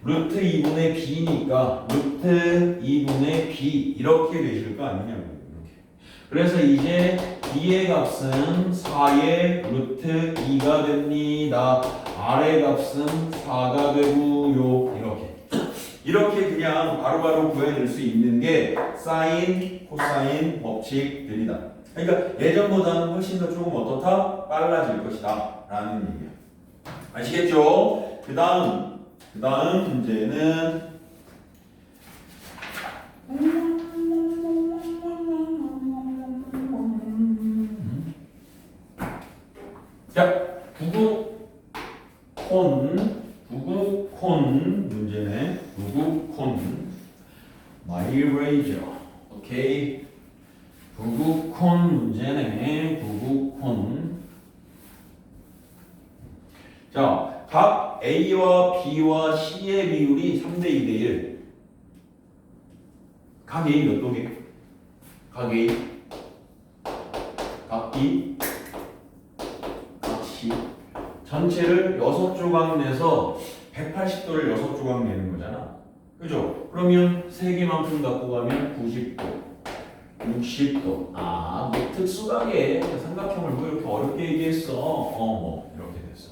루트 2분의 b니까 루트 2분의 b 이렇게 되실 거 아니냐고 이렇게. 그래서 이제 b의 값은 4의 루트 2가 됩니다. r의 값은 4가 되고요. 이렇게 그냥 바로바로 구해낼 수 있는 게 사인, 코사인 법칙들이다. 그러니까 예전보다는 훨씬 더 조금 어떻다? 빨라질 것이다 라는 얘기야. 아시겠죠? 그 다음 문제는 자, 부구콘 문제네. 부구콘 마이레이저. 오케이. 부구콘 문제네. 부구콘. 자, 각 A와 B와 C의 비율이 3대 2대 1. 각 A 몇 도게? 각 A, 각 B, 각 C. 전체를 6조각 내서 180도를 6조각 내는 거잖아. 그죠? 그러면 3개만큼 갖고 가면 90도, 60도. 아, 뭐 특수각에 삼각형을 뭐 이렇게 어렵게 얘기했어. 뭐 이렇게 됐어.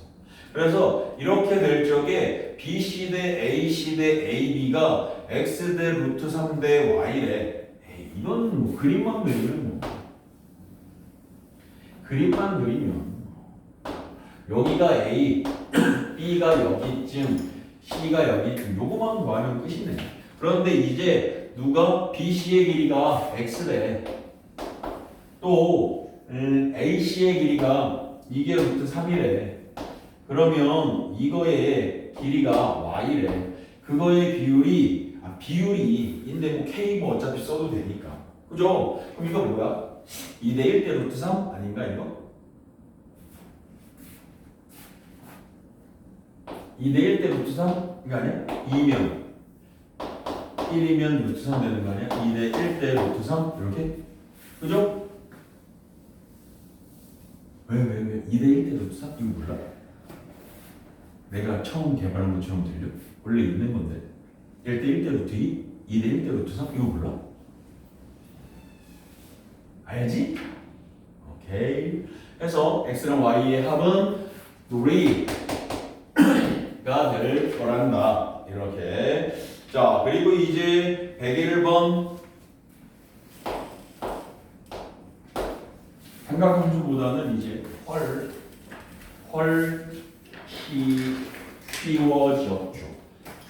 그래서 이렇게 될 적에 BC 대 AC 대 AB가 X 대 루트 3 대 Y래. 에이, 이건 뭐 그림만 그리면 여기가 A, B가 여기쯤, C가 여기쯤 요거만 구하면 끝이네. 그런데 이제 누가 BC의 길이가 X래. 또 AC의 길이가 이게 루트 3이래. 그러면 이거의 길이가 Y래. 그거의 비율이인데 뭐 K 뭐 어차피 써도 되니까. 그죠? 그럼 이거 뭐야? 2대1 대 루트 3 아닌가 이거? 2대1 대 루트 3? 이거 아니야? 2면 1이면 루트 3 되는 거 아니야? 2대1 대 루트 3? 이렇게? 그죠? 왜? 2대1 대 루트 3? 이거 몰라? 내가 처음 개발한 것처럼 들려? 원래 있는 건데 1대1 대 루트 2? 2대1 대 루트 3? 이거 몰라? 알지? 오케이. 그래서 x랑 y의 합은 3가 될 거란다. 이렇게. 자, 그리고 이제 101번 삼각함수보다는 이제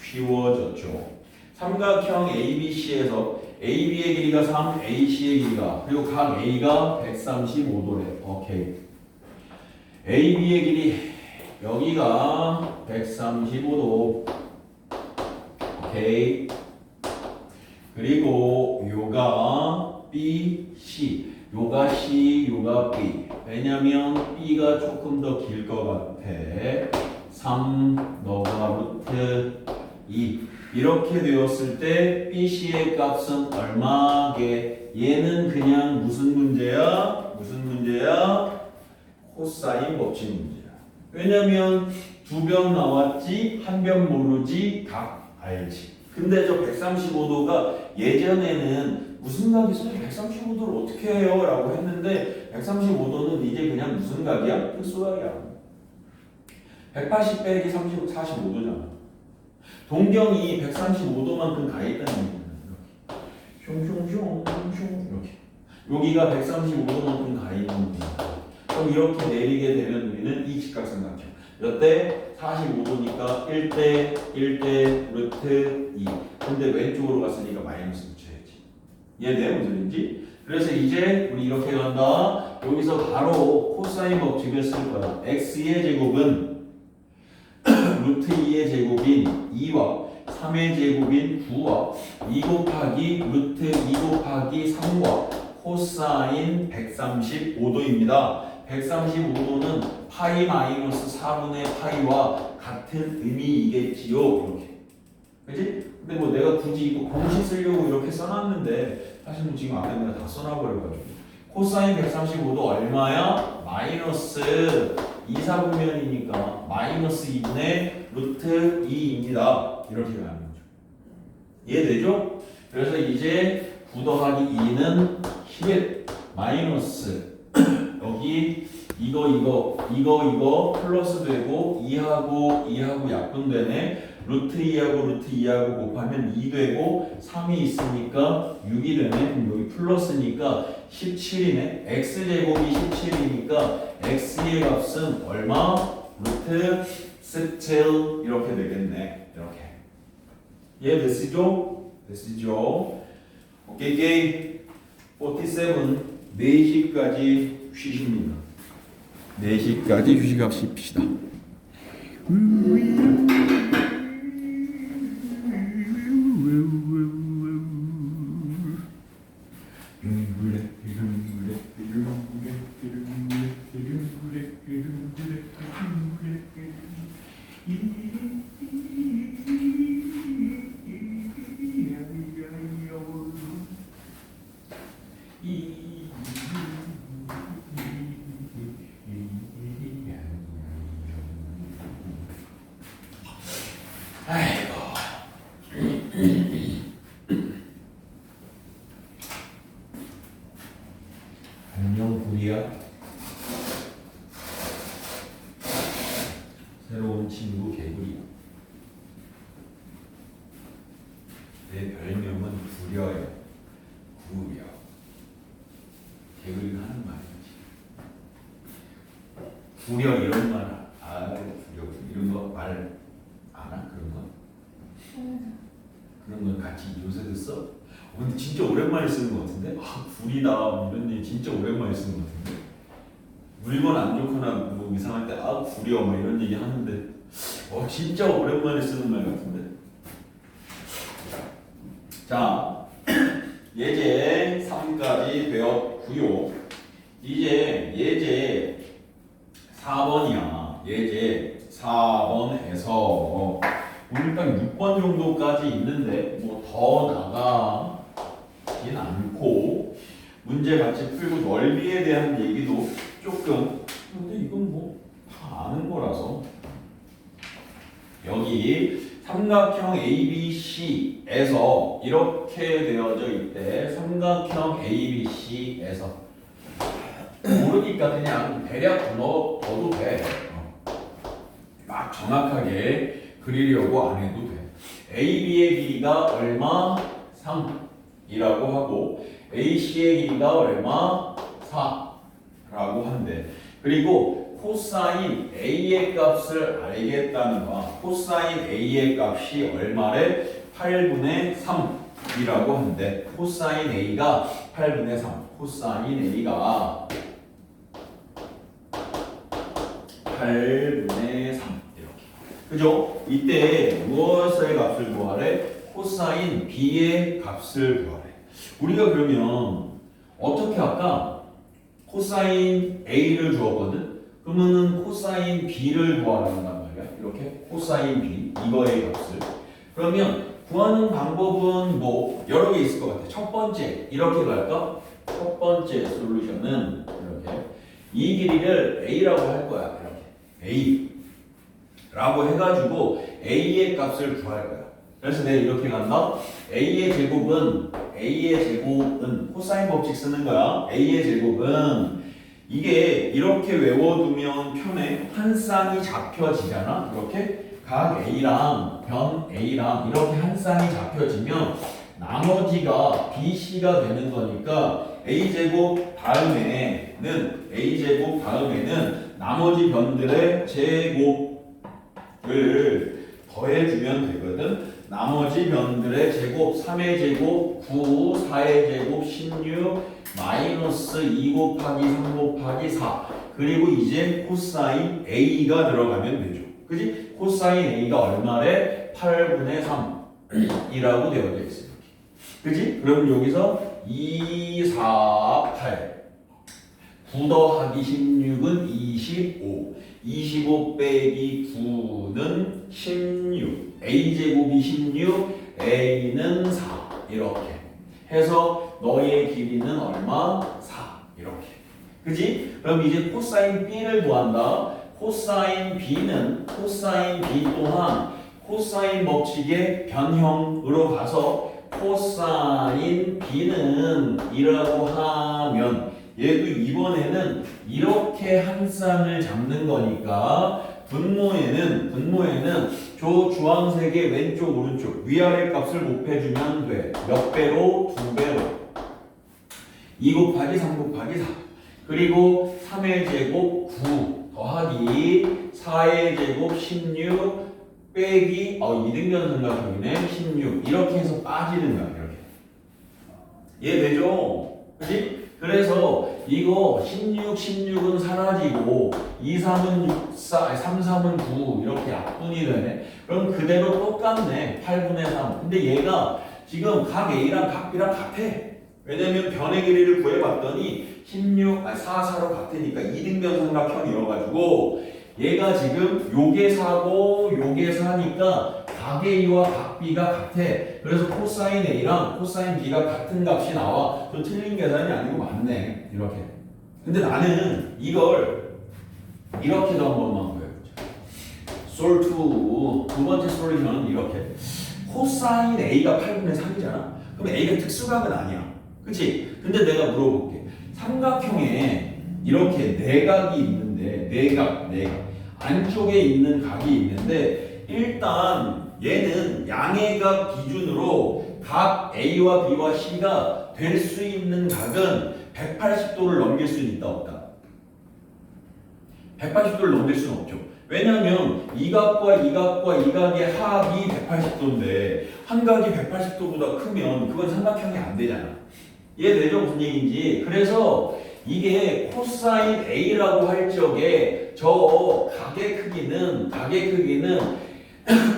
쉬워졌죠. 삼각형 ABC에서 AB의 길이가 3, AC의 길이가 그리고 각 A가 135도래. 오케이. AB의 길이 여기가 135도. 오케이. 그리고 요가 B, C. 요가 C, 요가 B. 왜냐면 B가 조금 더 길 것 같아. 3, 너가 루트 2. 이렇게 되었을 때 BC의 값은 얼마게? 얘는 그냥 무슨 문제야? 코사인 법칙 문제야. 왜냐면 두 변 나왔지, 한 변 모르지, 각 알지. 근데 저 135도가 예전에는 무슨 각이 있어요? 135도를 어떻게 해요? 라고 했는데 135도는 이제 그냥 무슨 각이야? 특수각이야. 180 빼기 45도잖아. 동경이 135도만큼 가 있다는 얘기야. 이렇게. 이렇게. 여기가 135도만큼 가 있는 거야. 그럼 이렇게 내리게 되면 우리는 이 직각삼각형. 이때 45도니까 1대 루트 2. 근데 왼쪽으로 갔으니까 마이너스 붙여야지. 이해돼요? 무슨 말인지? 그래서 이제 우리 이렇게 간다. 여기서 바로 코사인 법칙을 쓸 거야. x의 제곱은 루트 2의 제곱인 2와 3의 제곱인 9와 2 곱하기 루트 2 곱하기 3과 코사인 135도입니다. 135도는 파이 마이너스 4분의 파이와 같은 의미이겠지요. 이렇게. 그치? 근데 뭐 내가 굳이 이거 공식 쓰려고 이렇게 써놨는데 사실 뭐 지금 앞에 내가 다 써놔버려가지고 코사인 135도 얼마야? 마이너스 2, 4분면이니까 마이너스 2분의 루트 2입니다. 이렇게 가는 거죠. 이해되죠? 그래서 이제 9 더하기 2는 11 마이너스 여기 이거 플러스 되고 2하고 약분되네. 루트 2하고 곱하면 2 되고 3이 있으니까 6이 되네. 그럼 여기 플러스니까 17이네. x제곱이 17이니까 x의 값은 얼마? 루트 17 이렇게 되겠네. 이렇게. 이해됐시죠? 됐시죠? 오케이. 47 4시까지 쉬십니다. 4시까지 휴식합시다. 안녕 구리야. 새로운 친구 개구리야. 내 별명은 구려야. 구려. 개구리가 하는 말이지. 구려 이런 말 구려 이런 거 말 안 하? 그런 거? 그런 건 같이 요새도 써? 근데 진짜 오랜만에 쓰는 것 같은데? 구리다 이런 얘기 진짜 오랜만에 쓰는 것 같은데? 물건 안 좋거나 뭐 이상할 때 아 구려 뭐 이런 얘기 하는데 진짜 오랜만에 쓰는 말 같은데. 자, 예제 3까지 배웠고요. 이제 예제 4번이야. 예제 4번에서 우리 딱 6번 정도까지 있는데 뭐 더 나가진 않고 문제 같이 풀고 넓이에 대한 얘기도 조금. 근데 이건 뭐 다 아는 거라서. 여기 삼각형 ABC에서 이렇게 되어져 있대. 삼각형 ABC에서 모르니까 그냥 대략 넣어도 돼. 막 정확하게 그리려고 안 해도 돼. AB의 길이가 얼마? 3이라고 하고 AC의 길이가 얼마? 4라고 한대. 그리고 코사인 A의 값을 알겠다는 거야. 코사인 A의 값이 얼마래? 8분의 3이라고 한대. 코사인 A가 8분의 3. 코사인 A가 8분의 3 이렇게. 그죠? 이때 무엇의 값을 구하래? 코사인 B의 값을 구하래. 우리가 그러면 어떻게 할까? 코사인 A를 주었거든? 그러면은 코사인 B를 구하란단 말이야. 이렇게 코사인 B 이거의 값을. 그러면 구하는 방법은 뭐 여러 개 있을 것 같아. 첫 번째 이렇게 갈까? 첫 번째 솔루션은 이렇게 이 길이를 A라고 할 거야. 이렇게 A라고 해가지고 A의 값을 구할 거야. 그래서 내가 이렇게 간다. A의 제곱은 코사인 법칙 쓰는 거야. A의 제곱은 이게 이렇게 외워두면 편해. 한 쌍이 잡혀지잖아. 이렇게 각 A랑 변 A랑 이렇게 한 쌍이 잡혀지면 나머지가 BC가 되는 거니까 A제곱 다음에는 나머지 변들의 제곱을 더해주면 되거든. 나머지 변들의 제곱 3의 제곱 9, 4의 제곱 16, 마이너스 2 곱하기 3 곱하기 4. 그리고 이제 코사인 A가 들어가면 되죠. 그지? 코사인 A가 얼마래? 8분의 3이라고 되어져 있어요. 그지? 그럼 여기서 2, 4, 8 9 더하기 16은 25 25 빼기 9는 16 A제곱이 16 A는 4 이렇게 해서 너의 길이는 얼마? 4 이렇게. 그지? 그럼 이제 코사인 B를 구한다. 코사인 B 또한 코사인 법칙의 변형으로 가서 코사인 B는 이라고 하면 얘도 이번에는 이렇게 한 쌍을 잡는 거니까 분모에는 저 주황색의 왼쪽 오른쪽 위아래 값을 곱해주면 돼. 몇 배로? 2배로. 2 곱하기 3 곱하기 4 그리고 3의 제곱 9 더하기 4의 제곱 16 빼기 이등변 삼각형이네 16 이렇게 해서 빠지는 거야. 이렇게 이해되죠? 그치? 그래서 이거 16은 사라지고 2, 3은 6, 4, 3, 3은 9 이렇게 약분이 되네. 그럼 그대로 똑같네. 8분의 3. 근데 얘가 지금 각 A랑 각 B랑 같아. 왜냐면 변의 길이를 구해봤더니 4, 4로 같으니까 이등변 삼각형이어가지고 얘가 지금 요게 4고 요게 4니까 각 A와 각 B가 같아. 그래서 코사인 A랑 코사인 B가 같은 값이 나와. 좀 틀린 계산이 아니고 맞네. 이렇게. 근데 나는 이걸 이렇게도 한 번만 보여보자. 솔2 두 번째 솔루션은 이렇게. 코사인 A가 8분의 3이잖아. 그럼 A가 특수각은 아니야. 그치? 근데 내가 물어볼게. 삼각형에 이렇게 내각이 있는데 내각 안쪽에 있는 각이 있는데 일단 얘는 양의 각 기준으로 각 A와 B와 C가 될 수 있는 각은 180도를 넘길 수는 있다 없다? 180도를 넘길 수는 없죠. 왜냐하면 이 각과 이 각과 이 각의 합이 180도인데 한 각이 180도보다 크면 그건 삼각형이 안 되잖아. 이해되죠? 무슨 얘기인지. 그래서 이게 코사인 A라고 할 적에 저 각의 크기는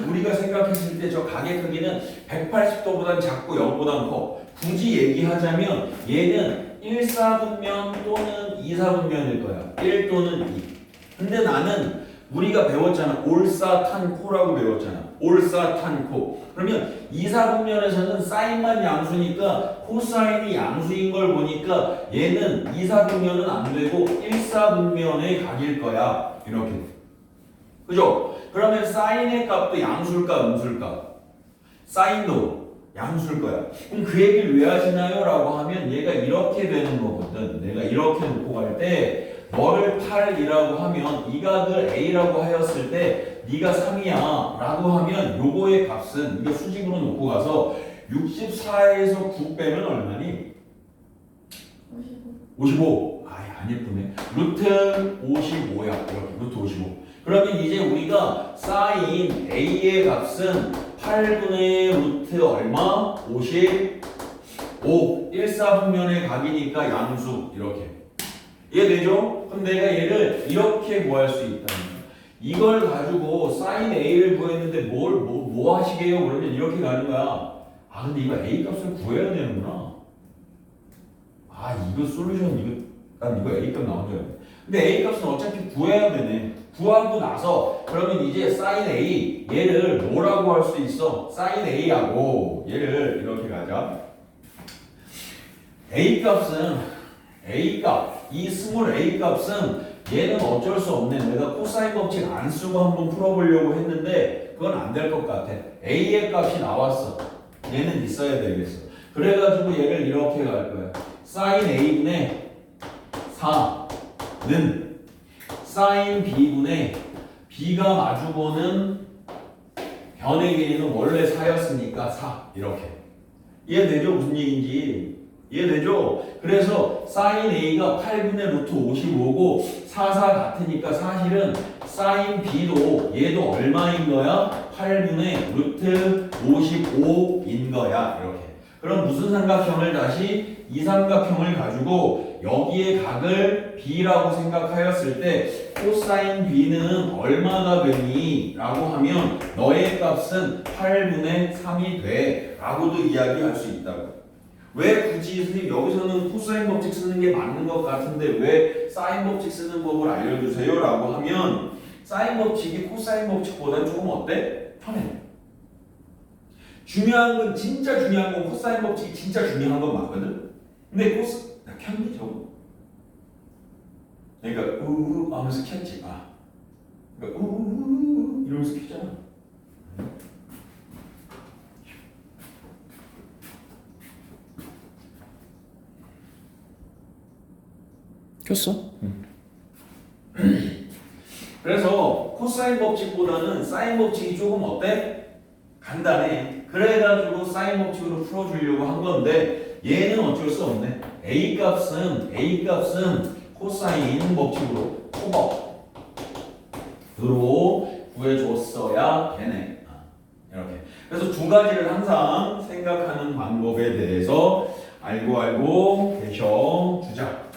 우리가 생각했을 때 저 각의 크기는 180도보단 작고 0보단 커. 굳이 얘기하자면 얘는 1사분면 또는 2사분면일 거야. 1 또는 2. 근데 나는 우리가 배웠잖아. 올사탄코라고 배웠잖아. 올사탄코. 그러면 2사분면에서는 사인만 양수니까 코사인이 양수인 걸 보니까 얘는 2사분면은 안 되고 1사분면의 각일 거야. 이렇게. 그죠? 그러면 사인의 값도 양수일까 음수일까? 사인도 양수일 거야. 그럼 그 얘기를 왜 하시나요? 라고 하면 얘가 이렇게 되는 거거든. 내가 이렇게 놓고 갈 때 너를 8이라고 하면 이 각을 A라고 하였을 때 네가 3이야 라고 하면 요거의 값은 이거 수직으로 놓고 가서 64에서 9 빼면 얼마니? 55. 아이 안 예쁘네. 루트 55야. 이렇게 루트 55. 그러면 이제 우리가 사인 A의 값은 8분의 루트 얼마? 55. 1사분면의 각이니까 양수 이렇게. 이해되죠? 그럼 내가 얘를 이렇게 구할 수 있다는 거야. 이걸 가지고 사인 A를 구했는데 뭐 하시게요? 그러면 이렇게 가는 거야. 아 근데 이거 A 값을 구해야 되는구나. 아 이거 솔루션 난 이거 A 값 나온 줄 알았네. 근데 A 값은 어차피 구해야 되네. 구하고 나서 그러면 이제 사인 A 얘를 뭐라고 할 수 있어? 사인 A하고 얘를 이렇게 가자. A 값은 A 값, 이 스몰 A 값은 얘는 어쩔 수 없네. 내가 코사인 법칙 안 쓰고 한번 풀어보려고 했는데 그건 안 될 것 같아. A의 값이 나왔어. 얘는 있어야 되겠어. 그래가지고 얘를 이렇게 갈 거야. 사인 A분의 4는 사인 B분의 B가 마주보는 변의 길이는 원래 4였으니까 4 이렇게. 이해되죠? 무슨 얘기인지. 이해되죠? 그래서 사인 A가 8분의 루트 55고 4, 4 같으니까 사실은 사인 B도 얘도 얼마인 거야? 8분의 루트 55인 거야. 이렇게. 그럼 무슨 삼각형을 다시 이 삼각형을 가지고 여기에 각을 B라고 생각하였을 때 코사인 B는 얼마가 되니? 라고 하면 너의 값은 8분의 3이 돼 라고도 이야기할 수 있다고. 왜 굳이 선생님 여기서는 코사인 법칙 쓰는 게 맞는 것 같은데 왜 사인 법칙 쓰는 법을 알려주세요? 라고 하면 사인 법칙이 코사인 법칙보다는 조금 어때? 편해. 중요한 건 진짜 중요한 건 코사인 법칙이 진짜 중요한 건 맞거든? 근데 나 켰니 저거? 그러니까 우우 하면서 켰지. 아. 그러니까 우우 이러면서 켰잖아. 켰어? 그래서 코사인 법칙보다는 사인 법칙이 조금 어때? 간단해. 그래가지고 사인 법칙으로 풀어주려고 한 건데 얘는 어쩔 수 없네. A 값은 코사인 법칙으로 코법으로 구해줬어야 되네. 이렇게. 그래서 두 가지를 항상 생각하는 방법에 대해서 알고 계셔주자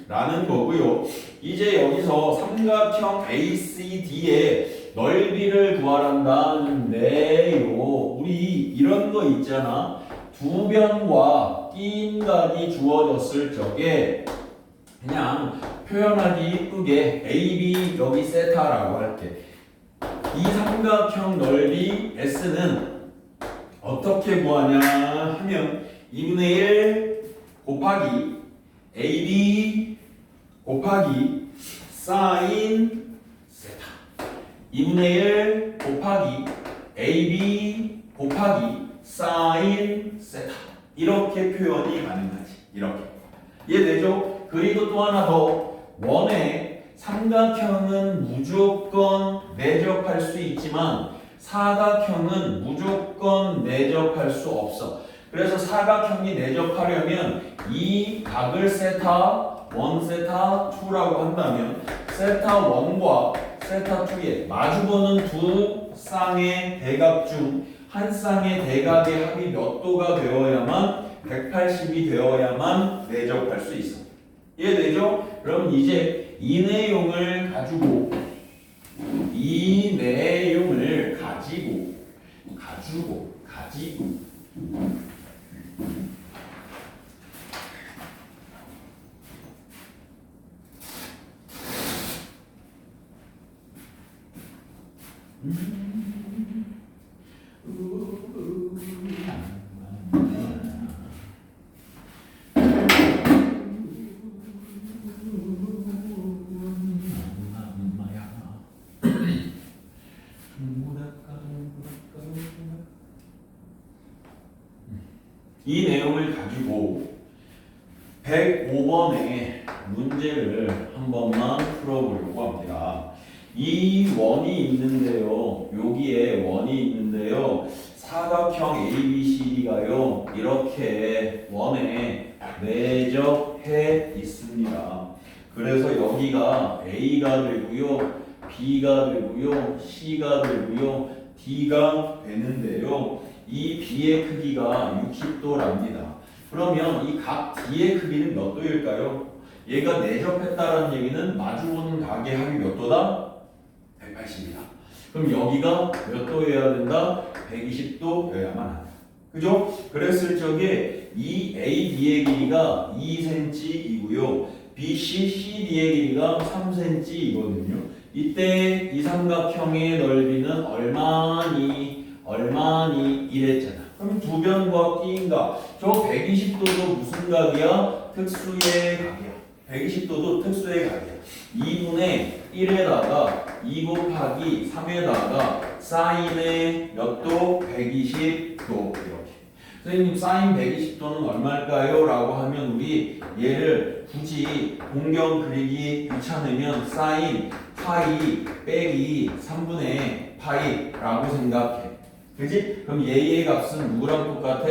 라는 거고요. 이제 여기서 삼각형 ACD의 넓이를 구하란다는데요. 우리 이런 거 있잖아. 두 변과 낀 각이 주어졌을 적에 그냥 표현하기 이쁘게 AB 여기 세타라고 할게. 이 삼각형 넓이 S는 어떻게 구하냐 하면 2분의 1 곱하기 AB 곱하기 사인 세타 2분의 1 곱하기 AB 곱하기 사인 세타 이렇게 표현이 가능하지. 이렇게. 이해되죠? 그리고 또 하나 더. 원의 삼각형은 무조건 내접할 수 있지만 사각형은 무조건 내접할 수 없어. 그래서 사각형이 내접하려면 이 각을 세타 1, 세타 2라고 한다면 세타 1과 세타 2의 마주보는 두 쌍의 대각 중 한 쌍의 대각의 합이 몇 도가 되어야만 180이 되어야만 내접할 수 있어. 이해되죠? 그럼 이제 이 내용을 가지고 이 내용을 가지고 105번의 문제를 한 번만 풀어보려고 합니다. 이 원이 있는데요. 여기에 원이 있는데요. 사각형 ABCD가요. 이렇게 원에 내적해 있습니다. 그래서 여기가 A가 되고요. B가 되고요. C가 되고요. D가 되는데요. 이 B의 크기가 60도랍니다. 그러면 이 각 D의 크기는 몇 도일까요? 얘가 내접했다라는 얘기는 마주보는 각의 합이 몇 도다? 180이다. 그럼 여기가 몇 도여야 된다? 120도여야만 한다. 그죠? 그랬을 적에 이 AB의 길이가 2cm이고요. BC, CD의 길이가 3cm이거든요. 이때 이 삼각형의 넓이는 얼마니 이랬잖아. 그럼 두 변과 끼인가? 저 120도도 무슨 각이야? 특수의 각이야. 120도도 특수의 각이야. 2분의 1에다가 2 곱하기 3에다가 사인의 몇 도? 120도 이렇게. 선생님 사인 120도는 얼마일까요? 라고 하면 우리 얘를 굳이 공경 그리기 귀찮으면 사인 파이 빼기 3분의 파이라고 생각해. 그지? 그럼 얘의 값은 누구랑 똑같아?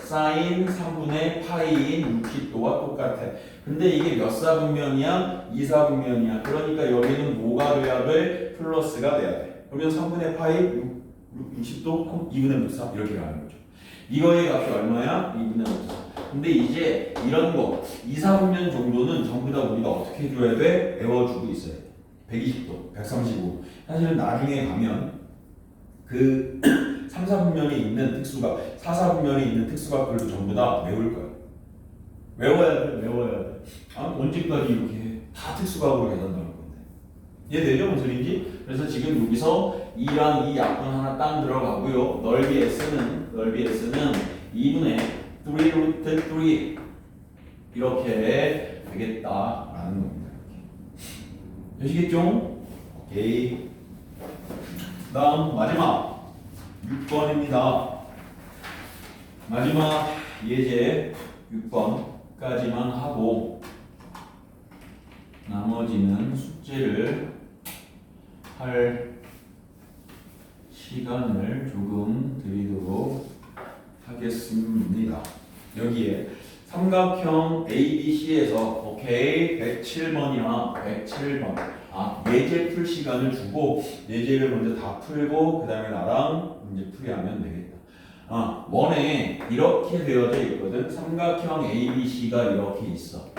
사인 3분의 파이인 60도와 똑같아. 근데 이게 몇 사분면이야? 2사분면이야. 그러니까 여기는 뭐가 돼야 돼? 플러스가 돼야 돼. 그러면 3분의 파이 60도 2분의 64 이렇게 가는 거죠. 이거의 값이 얼마야? 2분의 64. 근데 이제 이런 거 2사분면 정도는 전부 다 우리가 어떻게 해줘야 돼? 외워주고 있어야 돼. 120도, 135. 사실은 나중에 가면 그 3, 4분면이 있는 특수각, 4, 4분면이 있는 특수각들도 전부 다 외울 거야. 외워야 돼. 언제까지 이렇게 다 특수각으로 계산하는 건데. 이해되죠? 무슨 소리인지? 그래서 지금 여기서 2랑 2 약분 하나 땅 들어가고요. 넓이 S는 2분의 3 루트 3 이렇게 되겠다라는 겁니다. 이렇게. 되시겠죠? 오케이. 다음 마지막 6번입니다. 마지막 예제 6번까지만 하고 나머지는 숙제를 할 시간을 조금 드리도록 하겠습니다. 여기에 삼각형 ABC에서 오케이 107번이나 107번 예제 풀 시간을 주고 예제를 먼저 다 풀고 그 다음에 나랑 문제 풀이하면 되겠다. 원에 이렇게 되어져 있거든. 삼각형 ABC가 이렇게 있어.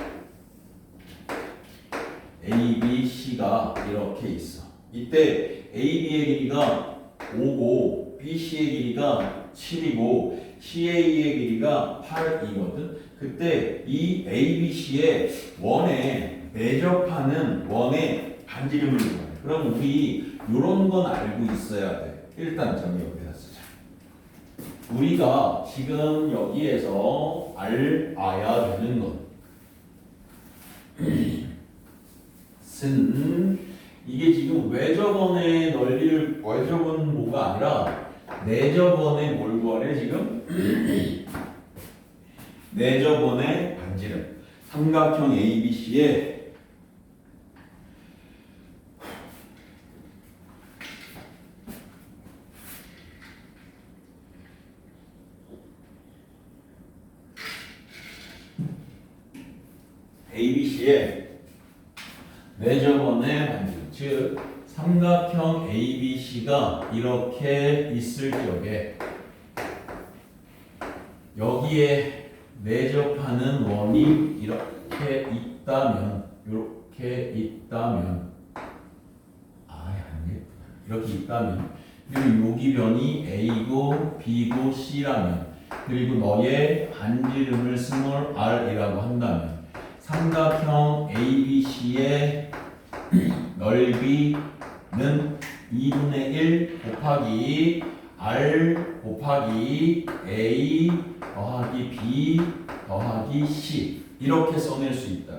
ABC가 이렇게 있어. 이때 AB의 길이가 5고 BC의 길이가 7이고 CA의 길이가 8이거든. 그때 이 ABC의 원에 내접하는 원의 반지름을 구해. 그럼 우리 이런 건 알고 있어야 돼. 일단 저기 여기다 쓰자. 우리가 지금 여기에서 알아야 되는 것은 이게 지금 외접원의 넓이를 외접원 뭐가 아니라 내접원의 뭘 구하래 지금? 내접원의 반지름. 삼각형 ABC의 내접원의 반지름, 즉 삼각형 ABC가 이렇게 있을 적에 여기에 내접하는 원이 이렇게 있다면 이렇게 있다면 아니겠구나. 이렇게 있다면 그리고 요기변이 A고 B고 C라면 그리고 너의 반지름을 스몰 r이라고 한다면 삼각형 ABC의 넓이는 2분의 1 곱하기 R 곱하기 A 더하기 B 더하기 C 이렇게 써낼 수 있다.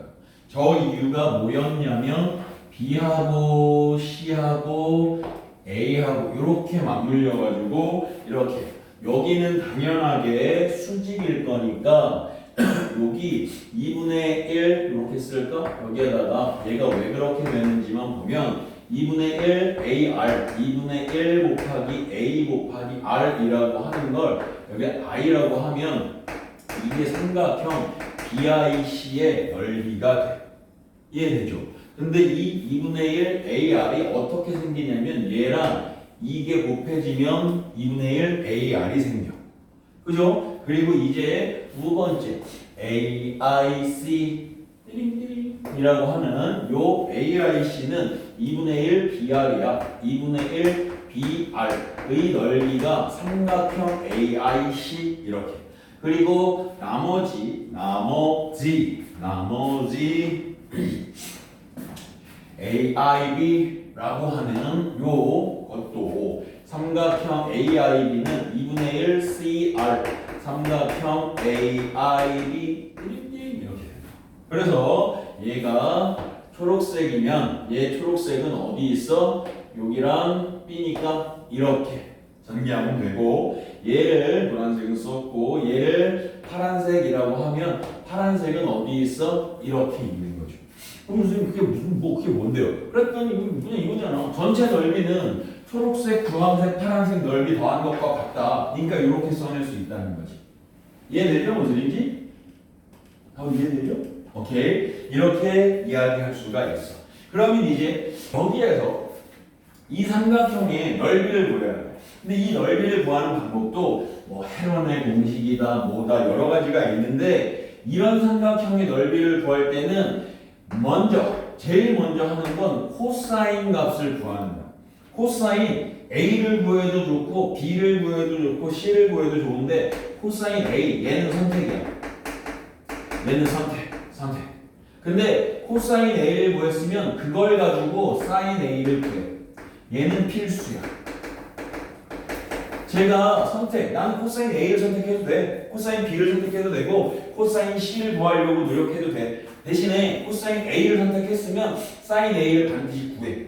저 이유가 뭐였냐면 B하고 C하고 A하고 이렇게 맞물려 가지고 이렇게 여기는 당연하게 수직일 거니까 여기 2분의 1 이렇게 쓸까? 여기에다가 얘가 왜 그렇게 되는지만 보면 2분의 1 AR 2분의 1 곱하기 A 곱하기 R이라고 하는 걸 여기 I라고 하면 이게 삼각형 BIC의 넓이가 돼. 이해되죠? 근데 이 2분의 1 AR이 어떻게 생기냐면 얘랑 이게 곱해지면 2분의 1 AR이 생겨. 그죠? 그리고 이제 두 번째 AIC 이라고 하는 요 AIC는 2분의 1 BR이야. 2분의 1 BR의 넓이가 삼각형 AIC 이렇게. 그리고 나머지 AIB라고 하는 요 것도 삼각형 AIB는 2분의 1 CR 삼각형 AIB 이렇게 된다. 그래서 얘가 초록색이면 얘 초록색은 어디 있어? 여기랑 B니까 이렇게 전개하면 되고 얘를 노란색은 썼고 얘를 파란색이라고 하면 파란색은 어디 있어? 이렇게 있는 거죠. 그럼 선생님 그게 그게 뭔데요? 그랬더니 그냥 이거잖아. 전체 넓이는 초록색, 주황색, 파란색 넓이 더한 것과 같다. 그러니까 이렇게 써낼 수 있다는 거지. 이해되죠? 무슨 얘기인지? 이해되죠? 오케이. 이렇게 이야기할 수가 있어. 그러면 이제 여기에서 이 삼각형의 넓이를 구해야 돼. 근데 이 넓이를 구하는 방법도 뭐 헤론의 공식이다 뭐다 여러 가지가 있는데 이런 삼각형의 넓이를 구할 때는 제일 먼저 하는 건 코사인 값을 구하는 거야. 코사인 A를 구해도 좋고 B를 구해도 좋고 C를 구해도 좋은데 코사인 A 얘는 선택이야. 얘는 선택. 근데 코사인 A를 구했으면 그걸 가지고 사인 A를 구해. 얘는 필수야. 제가 나는 코사인 A를 선택해도 돼. 코사인 B를 선택해도 되고 코사인 C를 구하려고 노력해도 돼. 대신에 코사인 A를 선택했으면 사인 A를 반드시 구해.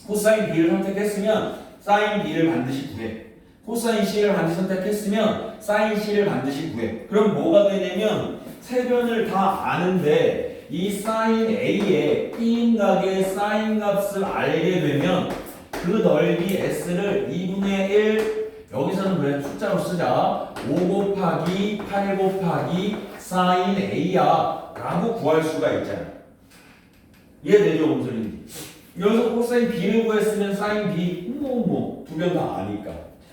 코사인 B를 선택했으면 사인 B를 반드시 구해. 코사인 C를 반드시 선택했으면 사인 C를 반드시 구해. 그럼 뭐가 되냐면 세변을 다 아는데 이 사인 A의 B인각의 사인 값을 알게 되면 그 넓이 S를 2분의 1 여기서는 그래 숫자로 쓰자 5 곱하기 8 곱하기 사인 A야 라고 구할 수가 있잖아. 이해되죠? 무슨 소리인지. 여기서 코사인 B를 구했으면 사인 B 두 변 다 아니까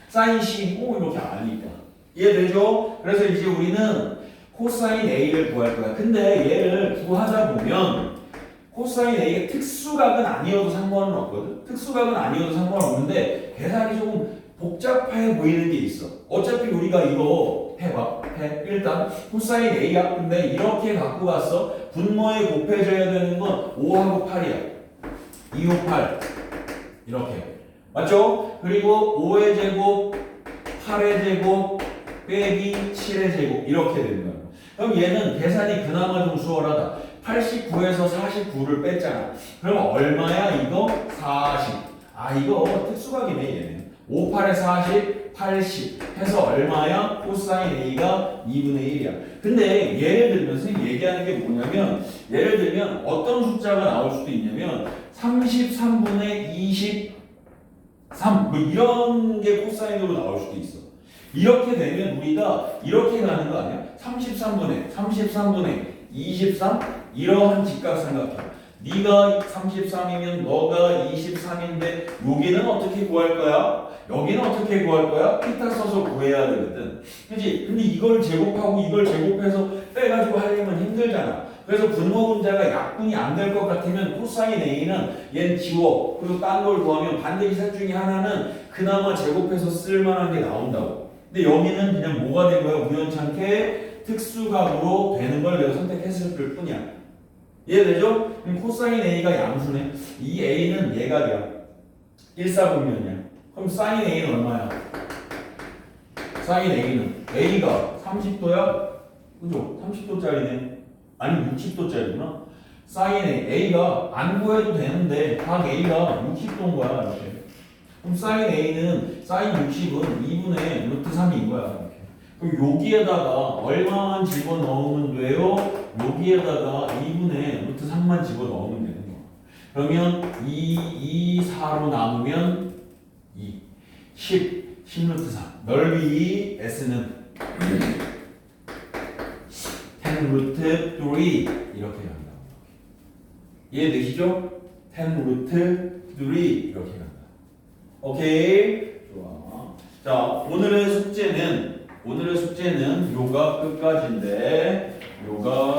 사인 C 이렇게 아니까 이해되죠? 그래서 이제 우리는 코사인 A를 구할 거야. 근데 얘를 구하다 보면 코사인 A가 특수각은 아니어도 상관은 없거든. 특수각은 아니어도 상관없는데 계산이 조금 복잡해 보이는 게 있어. 어차피 우리가 이거 일단 코사인 A야. 근데 이렇게 갖고 갔어. 분모에 곱해줘야 되는 건 5하고 8이야. 2, 5, 8 이렇게 맞죠? 그리고 5의 제곱 8의 제곱 빼기 7의 제곱 이렇게 되는 거야. 그럼 얘는 계산이 그나마 좀 수월하다. 89에서 49를 뺐잖아. 그럼 얼마야 이거? 40. 이거 특수각이네 얘는. 5, 8에 40, 80 해서 얼마야? 코사인 A가 2분의 1이야. 근데 예를 들면 선생님 얘기하는 게 뭐냐면 예를 들면 어떤 숫자가 나올 수도 있냐면 33분의 23 뭐 이런 게 코사인으로 나올 수도 있어. 이렇게 되면 우리가 이렇게 가는 거 아니야? 33분의 23 이러한 직각삼각형. 네가 33이면 너가 23인데 여기는 어떻게 구할 거야? 여기는 어떻게 구할 거야? 피타 써서 구해야 되거든. 그치? 근데 이걸 제곱하고 이걸 제곱해서 빼가지고 하려면 힘들잖아. 그래서 분모 분자가 약분이 안 될 것 같으면 코사인 A는 얘는 지워. 그리고 딴 걸 구하면 반드시 셋 중에 하나는 그나마 제곱해서 쓸만한 게 나온다고. 근데 여기는 그냥 뭐가 된 거야? 우연찮게 특수각으로 되는 걸 내가 선택했을 뿐이야. 이해되죠? 그럼 코사인 A가 양수네. 이 A는 예각이야. 1사분면이야. 그럼 사인 A는 얼마야? 사인 A는 A가 30도야? 그죠? 30도짜리네. 아니 60도짜리구나. 사인 A가 안 구해도 되는데 각 A가 60도인 거야. 이렇게. 그럼 사인 A는 사인 60은 2분의 루트 3인 거야. 이렇게. 그럼 여기에다가 얼마만 집어넣으면 돼요? 여기에다가 2분의 루트 3만 집어넣으면 되는 거야. 그러면 2, 4로 나누면 2, 10 루트 3. 넓이 S는 10 루트 3 이렇게 간다. 이해되시죠? 10 루트 3 이렇게 간다. 오케이? 좋아. 자, 오늘의 숙제는 요가 끝까지인데 요가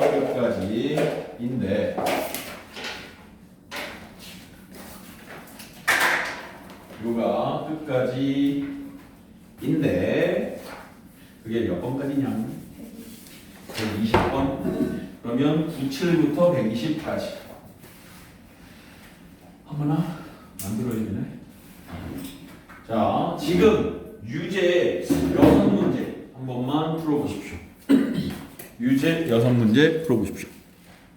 끝까지인데 그게 몇 번까지냐? 120번. 그러면 97부터 120까지. 한번나 만들어야 되네. 자, 지금 유제 6문제 한 번만 풀어보십시오. 유제 6문제 풀어보십시오.